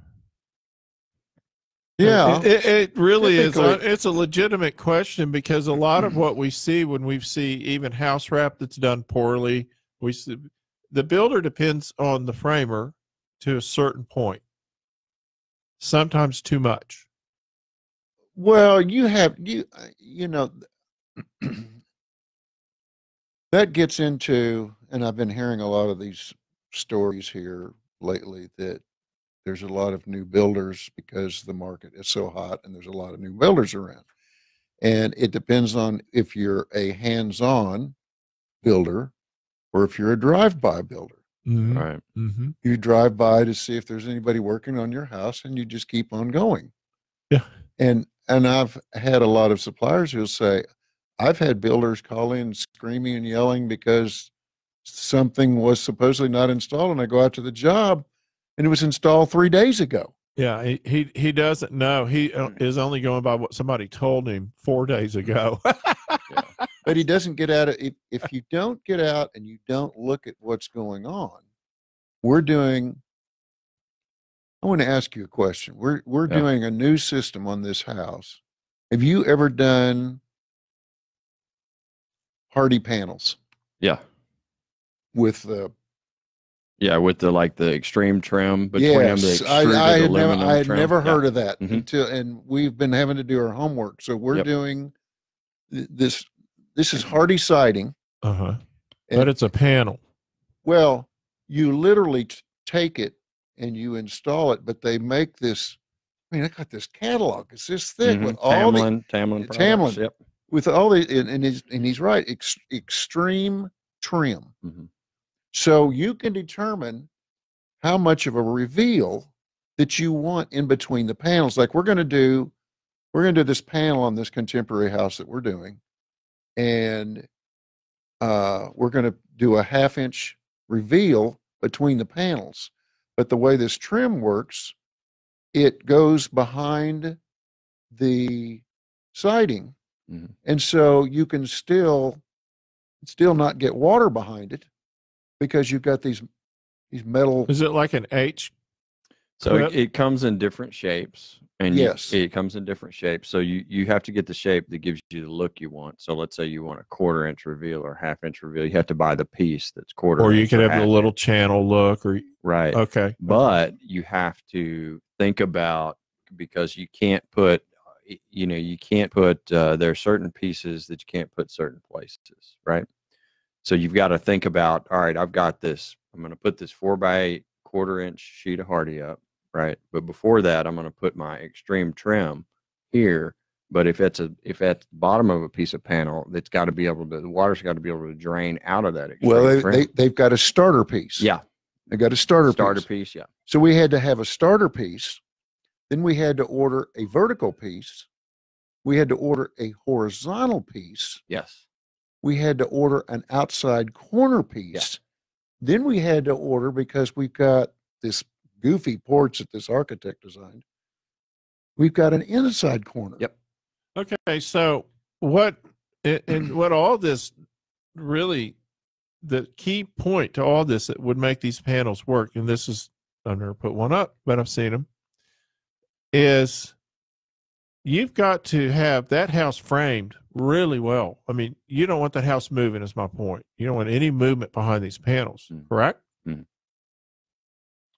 Yeah, It really is. Typically- It's a legitimate question, because a lot of what we see when we see even house wrap that's done poorly, we see the builder depends on the framer to a certain point, sometimes too much. well, you know that gets into, and I've been hearing a lot of these stories here lately that there's a lot of new builders because the market is so hot and there's a lot of new builders around. And it depends on if you're a hands-on builder or if you're a drive-by builder. Mm-hmm. Right. Mm-hmm. You drive by to see if there's anybody working on your house, and you just keep on going. Yeah. And I've had a lot of suppliers who'll say, I've had builders call in screaming and yelling because something was supposedly not installed, and I go out to the job and it was installed 3 days ago. Yeah, he doesn't know. He is only going by what somebody told him 4 days ago. But he doesn't get out of it. If you don't get out and you don't look at what's going on, I want to ask you a question. We're Yeah. doing a new system on this house. Have you ever done hardy panels Yeah. with the Yeah. With the extreme trim between them, the yes, extruded I had aluminum trim. never Yeah. heard of that Mhm. and we've been having to do our homework. So we're Yep. doing this. This is hardy siding. Uh-huh. And- But it's a panel. Well, you literally take it and you install it, but they make this. I mean, I got this catalog. It's this thick with all the Tamlin products. Tamlin. Yep. with all the and he's right. Extreme trim. Mhm. So you can determine how much of a reveal that you want in between the panels. Like we're going to do this panel on this contemporary house that we're doing, and we're going to do a 1/2 inch reveal between the panels. But the way this trim works, it goes behind the siding, Mhm. and so you can still not get water behind it because you've got these metal. Is it like an H? So Clip? it comes in different shapes, and Yes. it comes in different shapes. So you have to get the shape that gives you the look you want. So let's say you want a 1/4 inch reveal or 1/2 inch reveal. You have to buy the piece that's 1/4 Or you inch could or have the 1/2 little inch. channel look, or Right. okay. But you have to think about, because you can't put there are certain pieces that you can't put certain places, right? So you've got to think about, all right, I've got this, I'm going to put this 4x8 1/4 inch sheet of hardy up, right? But before that, I'm going to put my extreme trim here. But if at the bottom of a piece of panel, the water's got to be able to drain out of that extreme Well, trim. they've got a starter piece. Yeah. They got a starter piece, yeah. So we had to have a starter piece. Then we had to order a vertical piece. We had to order a horizontal piece. Yes. We had to order an outside corner piece. Then we had to order, because we've got this goofy porch that this architect designed, we've got an inside corner. Yep. Okay, so what all this really, the key point to all this that would make these panels work, and this is, I've never put one up, but I've seen them, is you've got to have that house framed really well. I mean, you don't want that house moving, is my point. You don't want any movement behind these panels, correct?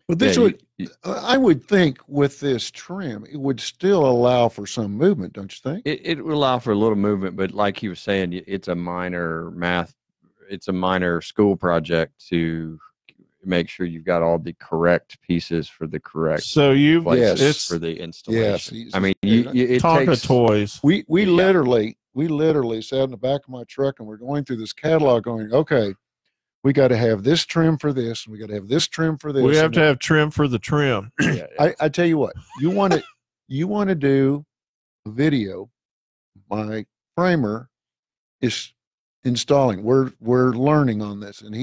But this Yeah, I would think with this trim, it would still allow for some movement, don't you think? It will allow for a little movement, but like he was saying, it's a minor school project to make sure you've got all the correct pieces for the correct So you've places it's for the installation. Yes. I mean, it Tonka takes toys. We literally sat in the back of my truck and we're going through this catalog going, okay, we got to have this trim for this, and we got to have this trim for this. We have to have trim for the trim. yeah, I tell you what, you want it. you want to do a video, my framer is installing. We're learning on this, and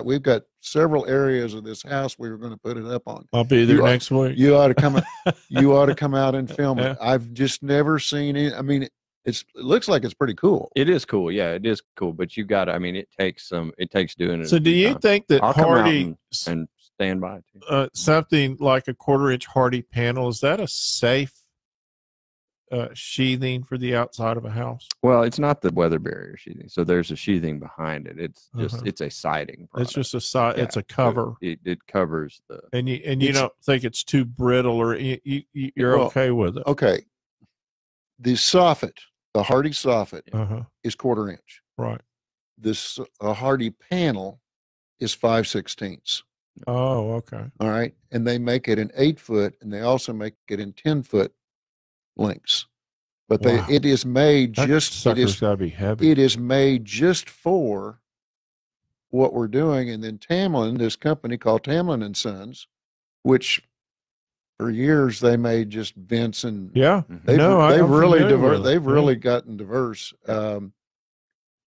we've got several areas of this house we were going to put it up on. I'll be there next week. You ought to come. You ought to come out and film Yeah. it. I've just never seen it. I mean, it looks like it's pretty cool. It is cool. Yeah, it is cool. But you got to, I mean, it takes doing it. So, a do few you times. think that I'll come out Hardy and stand by too? something like a 1/4-inch Hardy panel, is that a safe sheathing for the outside of a house? Well, it's not the weather barrier sheathing. So there's a sheathing behind it. It's just it's a siding product. It's just a side. Yeah, It's a cover, it covers the. and you don't think it's too brittle, or you're Well, okay with it. Okay. The soffit, the Hardy soffit, is 1/4-inch. Right. This Hardy panel is 5/16. Oh, okay. All right, and they make it in 8-foot, and they also make it in 10-foot lengths. But Wow. it is made That just sucker's got to be heavy. it is made just for what we're doing. And then Tamlin, this company called Tamlin and Sons, which for years they made just vents and Yeah. they've I'm really familiar with it. they've Yeah. really gotten diverse.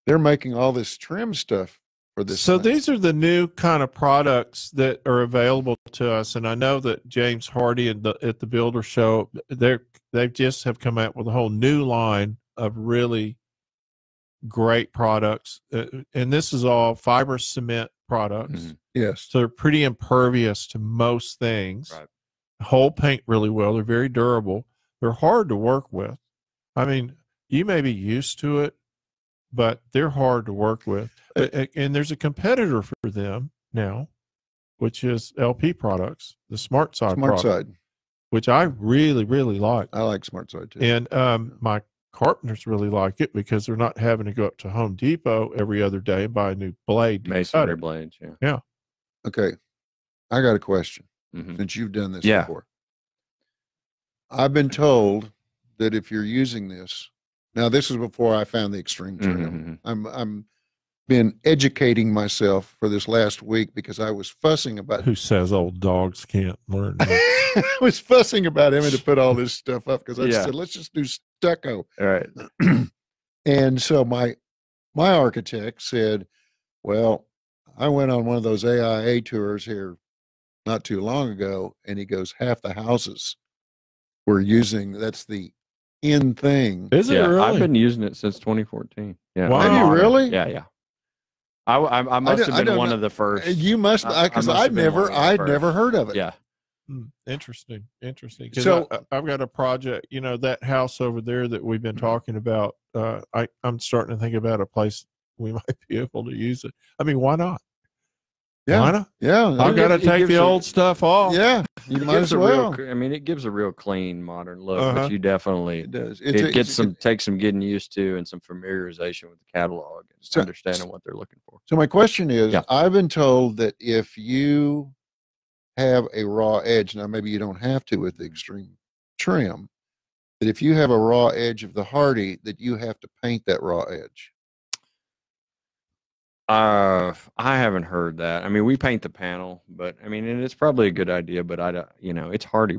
They're making all this trim stuff for this. So thing. these are the new kind of products that are available to us, and I know that James Hardy at the Builder Show, they just have come out with a whole new line of really great products, and this is all fiber cement products. Mhm. Yes. So they're pretty impervious to most things. Right. Hold paint really well. They're very durable. They're hard to work with. I mean, you may be used to it, but they're hard to work with. And there's a competitor for them now, which is LP Products, the Smart Side Smart product, Side. which I really, really like. I like Smart Side too. And my carpenters really like it because they're not having to go up to Home Depot every other day and buy a new blade to cut Masonry it. blades. Yeah. Okay. I got a question Mhm. since you've done this Yeah. before. I've been told that if you're using this, now this is before I found the extreme trim. I'm been educating myself for this last week because I was fussing about Who says old dogs can't learn? I was fussing about having to put all this stuff up because I Yeah. said, let's just do stucco. All right. And so my architect said, well, I went on one of those AIA tours here not too long ago, and he goes, half the houses we're using, that's the in thing. Is it Yeah, really? I've been using it since 2014. Yeah. Wow. Have you Modern. really? Yeah. I must don't- I have been don't one know. of the first. You must, I because must have been one of the I'd first. never heard of it. Yeah. Interesting. 'Cause So- I've got a project, that house over there that we've been talking about. I'm starting to think about a place we might be able to use it. I mean, why not? Yeah. Why not? Yeah. I've got to it take gives the a- old stuff off. Yeah. You It might gives as a well. real. I mean, it gives a real clean, modern look, Uh-huh. but you definitely It does. takes some getting used to and some familiarization with the catalog and So- understanding what they're looking for. So my question is, Yeah. I've been told that if you have a raw edge, now maybe you don't have to with the extreme trim, that if you have a raw edge of the Hardy, that you have to paint that raw edge. I haven't heard that. I mean, we paint the panel, but I mean, and it's probably a good idea. But I don't, it's hardy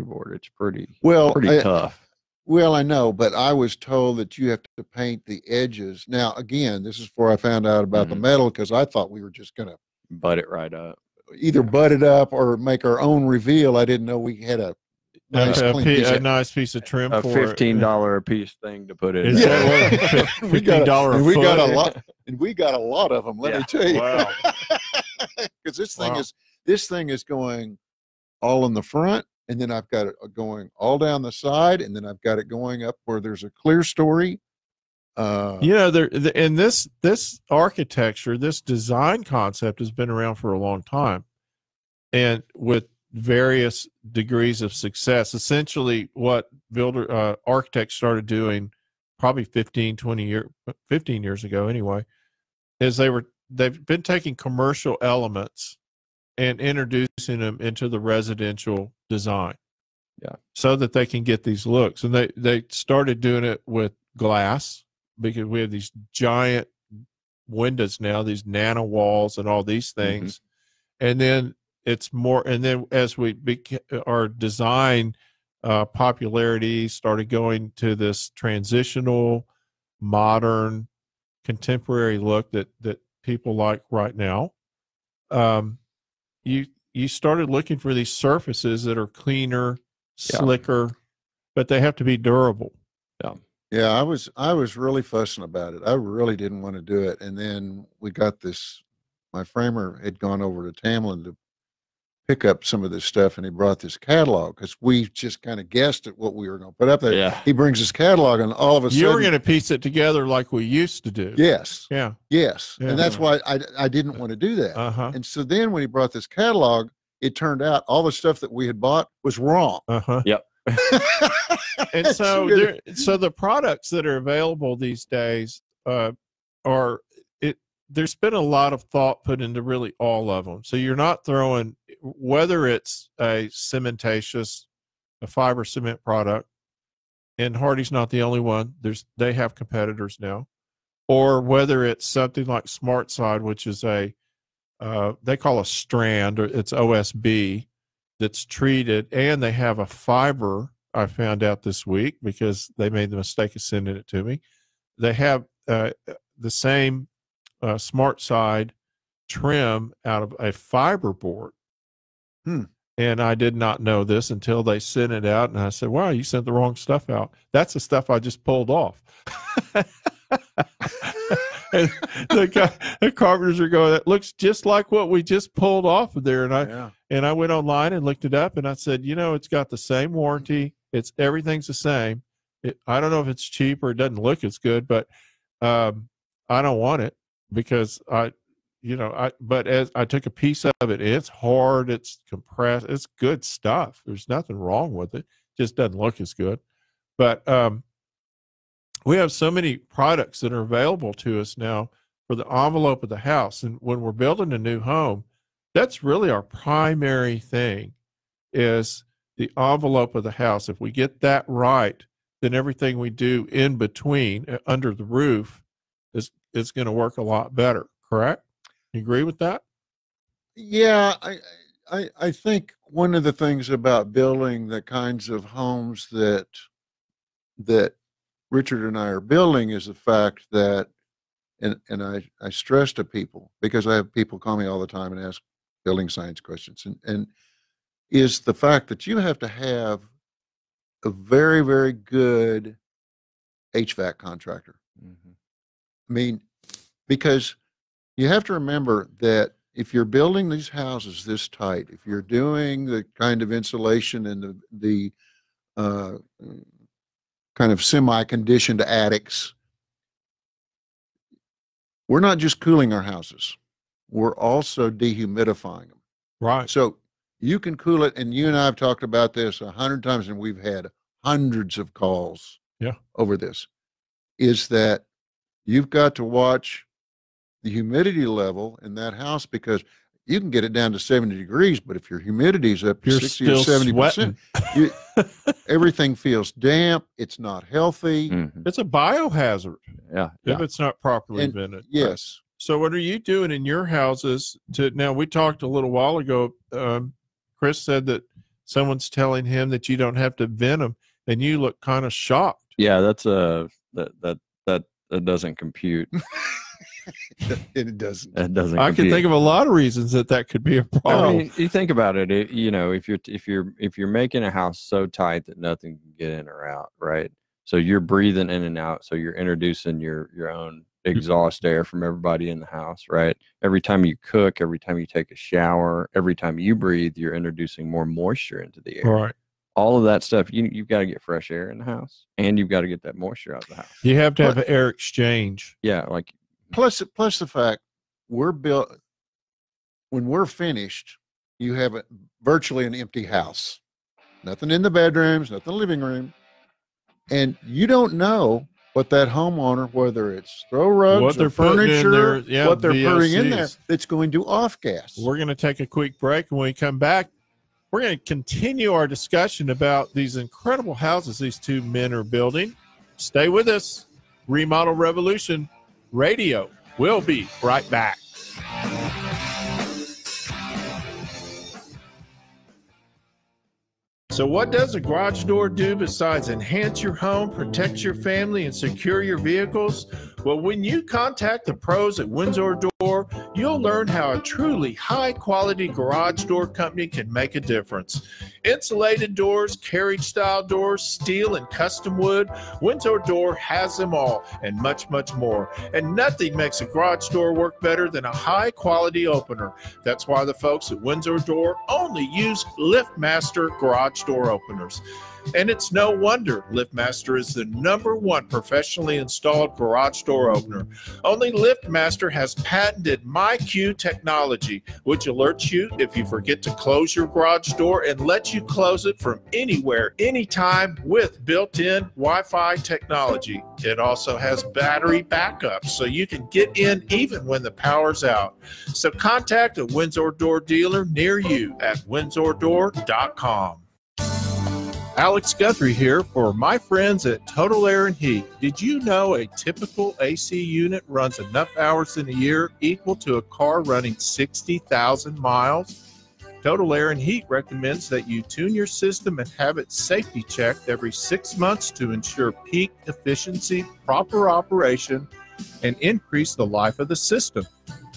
board. It's pretty Well, tough. Well, I know, but I was told that you have to paint the edges. Now, again, this is before I found out about the Mhm. metal because I thought we were just going to Butt it right up. either butt it up or make our own reveal. I didn't know we had a nice, a clean piece a of- nice piece of trim A for $15 a piece thing to put it. Is in. that what- we got $15 a and we got foot? a lot, and we got a lot of them. Let me Yeah. tell you, Wow. because this Wow. thing is going all in the front, and then I've got it going all down the side, and then I've got it going up where there's a clear story. And this architecture, this design concept has been around for a long time, and with various degrees of success. Essentially, what architects started doing probably 15 years ago anyway, is they've been taking commercial elements and introducing them into the residential design. Yeah. So that they can get these looks. And they started doing it with glass, because we have these giant windows now, these nano walls and all these things. And then it's more, and then as our design popularity, started going to this transitional, modern, contemporary look that people like right now. You started looking for these surfaces that are cleaner, slicker, but they have to be durable. Yeah, I was really fussing about it. I really didn't want to do it. And then we got this, my framer had gone over to Tamlin to pick up some of this stuff, and he brought this catalog because we just kind of guessed at what we were going to put up there. Yeah. He brings this catalog, and all of a sudden You were going to piece it together like we used to do. Yes. Yeah. Yes. Yeah. And that's why I didn't want to do that. Uh-huh. And so then when he brought this catalog, it turned out all the stuff that we had bought was wrong. Uh-huh. Yep. And so the products that are available these days there's been a lot of thought put into really all of them. So you're not throwing, whether it's a cementatious, a fiber cement product, and Hardy's not the only one. They have competitors now, or whether it's something like SmartSide, which is they call a strand, or it's OSB that's treated, and they have a fiber. I found out this week because they made the mistake of sending it to me. They have the same SmartSide trim out of a fiber board. And I did not know this until they sent it out, and I said, wow, you sent the wrong stuff out. That's the stuff I just pulled off. And the carpenters are going, that looks just like what we just pulled off of there. And I went online and looked it up, and I said, it's got the same warranty. Everything's the same. I don't know if it's cheap or it doesn't look as good, but I don't want it because but as I took a piece of it, it's hard, it's compressed, it's good stuff. There's nothing wrong with it. Just doesn't look as good. But we have so many products that are available to us now for the envelope of the house. And when we're building a new home, that's really our primary thing, is the envelope of the house. If we get that right, then everything we do in between, under the roof, is going to work a lot better. Correct? You agree with that? Yeah, I think one of the things about building the kinds of homes that Richard and I are building is the fact that, and I stress to people, because I have people call me all the time and ask building science questions, and is the fact that you have to have a very, very good HVAC contractor. Mm-hmm. I mean, because you have to remember that if you're building these houses this tight, if you're doing the kind of insulation and the kind of semi-conditioned attics, we're not just cooling our houses, we're also dehumidifying them. Right. So you can cool it, and you and I have talked about this 100 times, and we've had hundreds of calls over this, is that you've got to watch the humidity level in that house, because you can get it down to 70 degrees, but if your humidity is up to 60 or 70%, everything feels damp. It's not healthy. Mm-hmm. It's a biohazard. Yeah. If it's not properly vented. Yes. So what are you doing in your houses now we talked a little while ago, Chris said that someone's telling him that you don't have to vent them, and you look kind of shocked. Yeah, that's that doesn't compute. It doesn't. It doesn't. I can think of a lot of reasons that could be a problem. I mean, you think about it. If you're making a house so tight that nothing can get in or out, right? So you're breathing in and out. So you're introducing your own exhaust air from everybody in the house, right? Every time you cook, every time you take a shower, every time you breathe, you're introducing more moisture into the air. Right. All of that stuff, you've got to get fresh air in the house, and you've got to get that moisture out of the house. You have to have an air exchange. Yeah, like plus the fact we're built, when we're finished, you have virtually an empty house, nothing in the bedrooms, nothing in the living room, and you don't know what that homeowner, whether it's throw rugs, what they're or furniture, what they're putting in there, VOCs. that's going to off gas. We're going to take a quick break, and when we come back, we're going to continue our discussion about these incredible houses these two men are building. Stay with us. Remodel Revolution Radio. We'll be right back. So what does a garage door do besides enhance your home, protect your family, and secure your vehicles? Well, when you contact the pros at Windsor Door, you'll learn how a truly high-quality garage door company can make a difference. Insulated doors, carriage-style doors, steel and custom wood, Windsor Door has them all and much, much more. And nothing makes a garage door work better than a high-quality opener. That's why the folks at Windsor Door only use LiftMaster garage door openers. And it's no wonder LiftMaster is the #1 professionally installed garage door opener. Only LiftMaster has patented MyQ technology, which alerts you if you forget to close your garage door and lets you close it from anywhere, anytime with built-in Wi-Fi technology. It also has battery backup, so you can get in even when the power's out. So contact a Windsor Door dealer near you at windsordor.com. Alex Guthrie here for my friends at Total Air and Heat. Did you know a typical AC unit runs enough hours in a year equal to a car running 60,000 miles? Total Air and Heat recommends that you tune your system and have it safety checked every 6 months to ensure peak efficiency, proper operation, and increase the life of the system.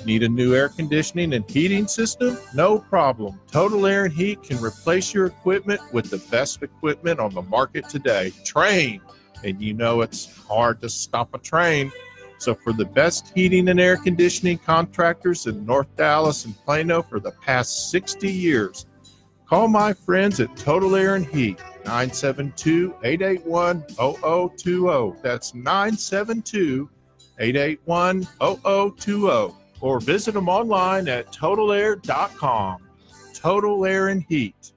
Need a new air conditioning and heating system? No problem. Total Air and Heat can replace your equipment with the best equipment on the market today. Train. And you know it's hard to stop a train. So for the best heating and air conditioning contractors in North Dallas and Plano for the past 60 years, call my friends at Total Air and Heat, 972-881-0020. That's 972-881-0020. Or visit them online at totalair.com. Total Air and Heat.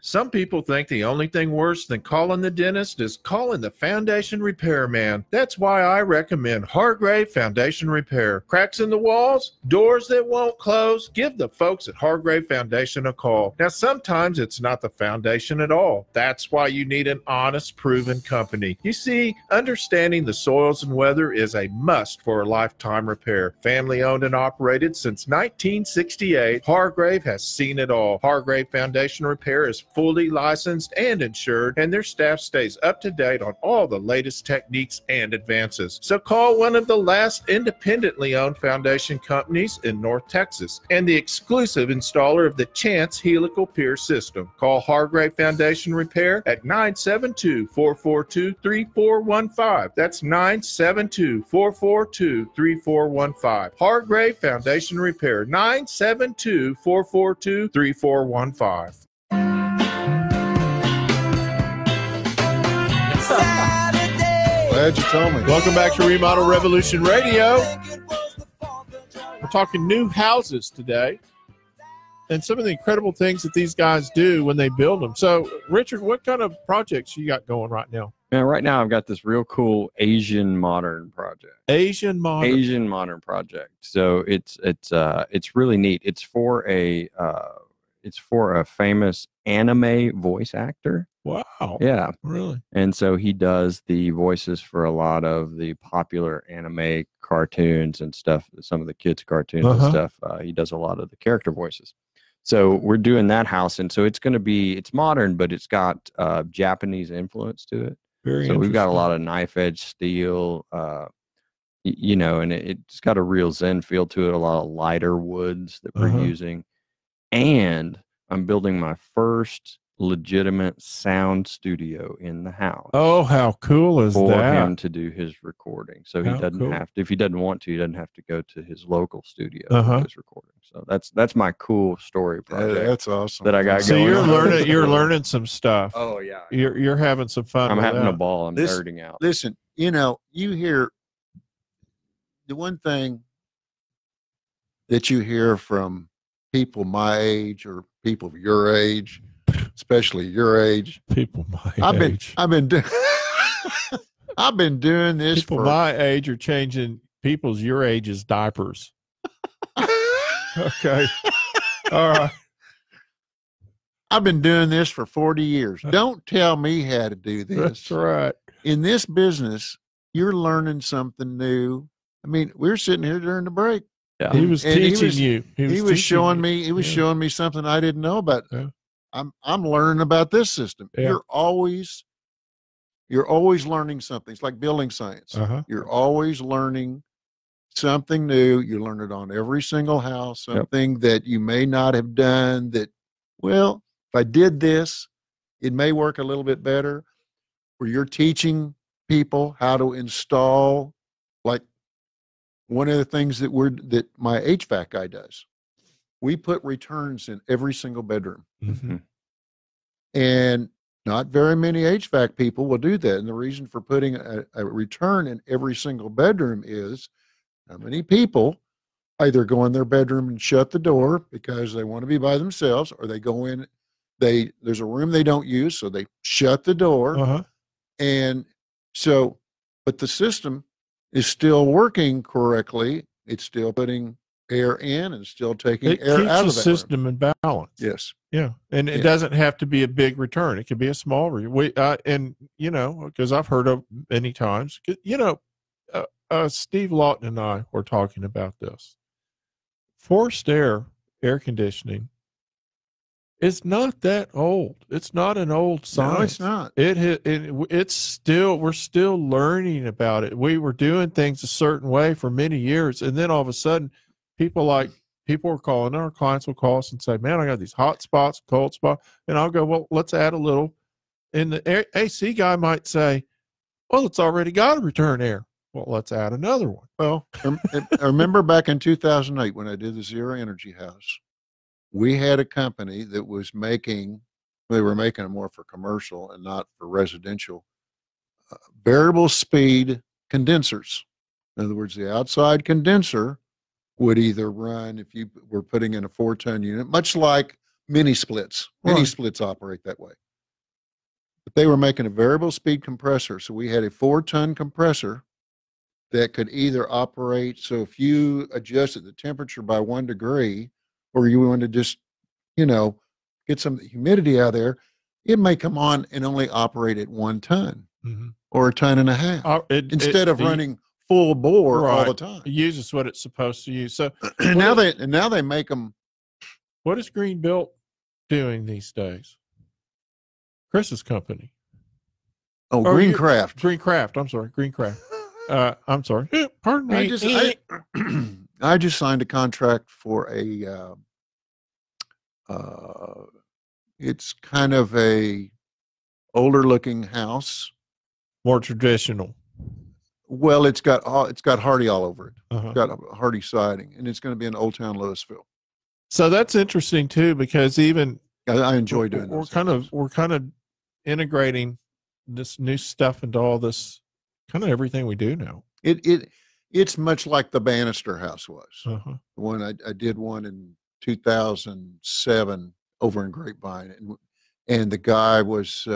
Some people think the only thing worse than calling the dentist is calling the foundation repairman. That's why I recommend Hargrave Foundation Repair. Cracks in the walls? Doors that won't close? Give the folks at Hargrave Foundation a call. Now, sometimes it's not the foundation at all. That's why you need an honest, proven company. You see, understanding the soils and weather is a must for a lifetime repair. Family owned and operated since 1968, Hargrave has seen it all. Hargrave Foundation Repair is fully licensed and insured, and their staff stays up to date on all the latest techniques and advances. So call one of the last independently owned foundation companies in North Texas and the exclusive installer of the Chance helical pier system. Call Hargrave Foundation Repair at 972-442-3415. That's 972-442-3415. Hargrave Foundation Repair, 972-442-3415. Glad you told me. Welcome back to Remodel Revolution Radio. We're talking new houses today and some of the incredible things that these guys do when they build them. So, Richard, what kind of projects you got going right now? Yeah, right now I've got this real cool Asian modern project. Asian modern project. So it's really neat. It's for a famous anime voice actor. Wow. Yeah. Really? And so he does the voices for a lot of the popular anime cartoons and stuff, some of the kids' cartoons and stuff. He does a lot of the character voices. So we're doing that house. And so it's modern, but it's got Japanese influence to it. So we've got a lot of knife edge steel, and it's got a real Zen feel to it, a lot of lighter woods that we're using. And I'm building my first legitimate sound studio in the house. Oh, how cool is for that? him to do his recording. So he doesn't have to, if he doesn't want to, he doesn't have to go to his local studio to do his recording. So that's my cool story project. That's awesome. That I got so going. you're learning some stuff. Oh yeah. You're having some fun. I'm with having that. a ball. I'm nerding out. Listen, you hear the one thing that you hear from people my age or people of your age, especially your age. People my age. I've been doing this people my age are changing people's your age's diapers. Okay. All right. I've been doing this for 40 years. Don't tell me how to do this. That's right. In this business, you're learning something new. I mean, we were sitting here during the break. Yeah. He was teaching you. He was showing me something I didn't know about I'm learning about this system. Yeah. You're always learning something. It's like building science. Uh-huh. You're always learning something new. You learn it on every single house, something that you may not have done that, well, if I did this, it may work a little bit better. Where you're teaching people how to install, like one of the things that my HVAC guy does. We put returns in every single bedroom. Mm-hmm. And not very many HVAC people will do that. And the reason for putting a return in every single bedroom is how many people either go in their bedroom and shut the door because they want to be by themselves, or they go in, there's a room they don't use, so they shut the door. Uh-huh. And so, but the system is still working correctly. It's still putting air in and still taking It air keeps out the of that system room. in balance. Yes. Yeah, and it doesn't have to be a big return. It could be a small and because I've heard of many times. Steve Lawton and I were talking about this. Forced air conditioning is not that old. It's not an old science. No, it's not. It's still, we're still learning about it. We were doing things a certain way for many years, and then all of a sudden, people are calling. Our clients will call us and say, "Man, I got these hot spots, cold spots," and I'll go, "Well, let's add a little." And the AC guy might say, "Well, it's already got a return air. Well, let's add another one." Well, I remember back in 2008 when I did the Zero Energy House, we had a company that was they were making them more for commercial and not for residential, variable speed condensers. In other words, the outside condenser would either run, if you were putting in a 4-ton unit, much like mini splits. Mini splits operate that way. But they were making a variable speed compressor. So we had a 4-ton compressor that could either operate. So if you adjusted the temperature by 1 degree, or you want to just, get some humidity out of there, it may come on and only operate at 1 ton or 1.5 tons instead of running full bore all the time. It uses what it's supposed to use. So now they make them. What is Greenbuilt doing these days? Chris's company. Oh, Greencraft. Greencraft. I'm sorry, Greencraft. I'm sorry. Pardon me. I just signed a contract for it's kind of a older looking house. More traditional. Well, it's got Hardy all over it. Uh-huh. It's got Hardy siding, and it's going to be in Old Town Louisville. So that's interesting too, because even I enjoy doing. We're kind of integrating this new stuff into all this, kind of everything we do now. It's much like the Bannister house was. Uh-huh. The one I did one in 2007 over in Grapevine, and the guy was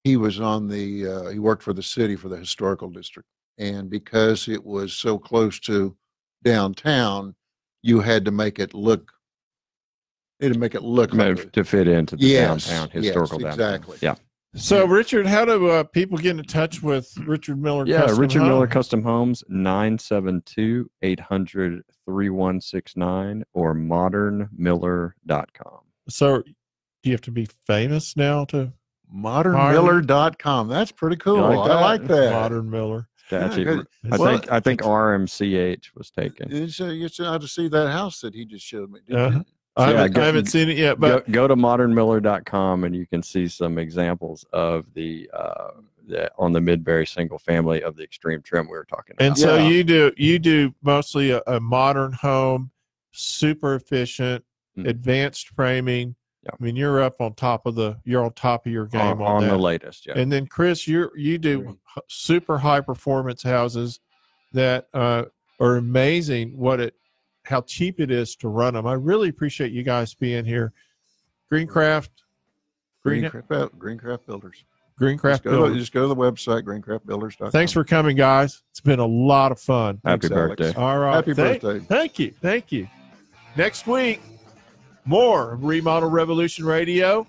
he worked for the city for the historical district, and because it was so close to downtown, you had to make it look. To fit into the downtown, historical downtown. Exactly. Yeah. So, Richard, how do people get in touch with Richard Miller? Richard Miller Custom Homes, 972-800-3169 or modernmiller.com. So, do you have to be famous now to? Modernmiller.com. That's pretty cool. I like that. Modern Miller. Yeah, I think RMCH was taken. You should have to see that house that he just showed me. I haven't seen it yet, but go to modernmiller.com and you can see some examples of the on the Midbury single family of the extreme trim we were talking about. And so you do mostly a modern home, super efficient, advanced framing. Yeah. I mean, you're on top of your game on the latest. Yeah. And then Chris, you do super high performance houses that are amazing. How cheap it is to run them. I really appreciate you guys being here. Greencraft Builders. Greencraft Builders. Just go to the website, greencraftbuilders.com. Thanks for coming, guys. It's been a lot of fun. Happy birthday. All right. Happy birthday. Thank you. Next week, more of Remodel Revolution Radio.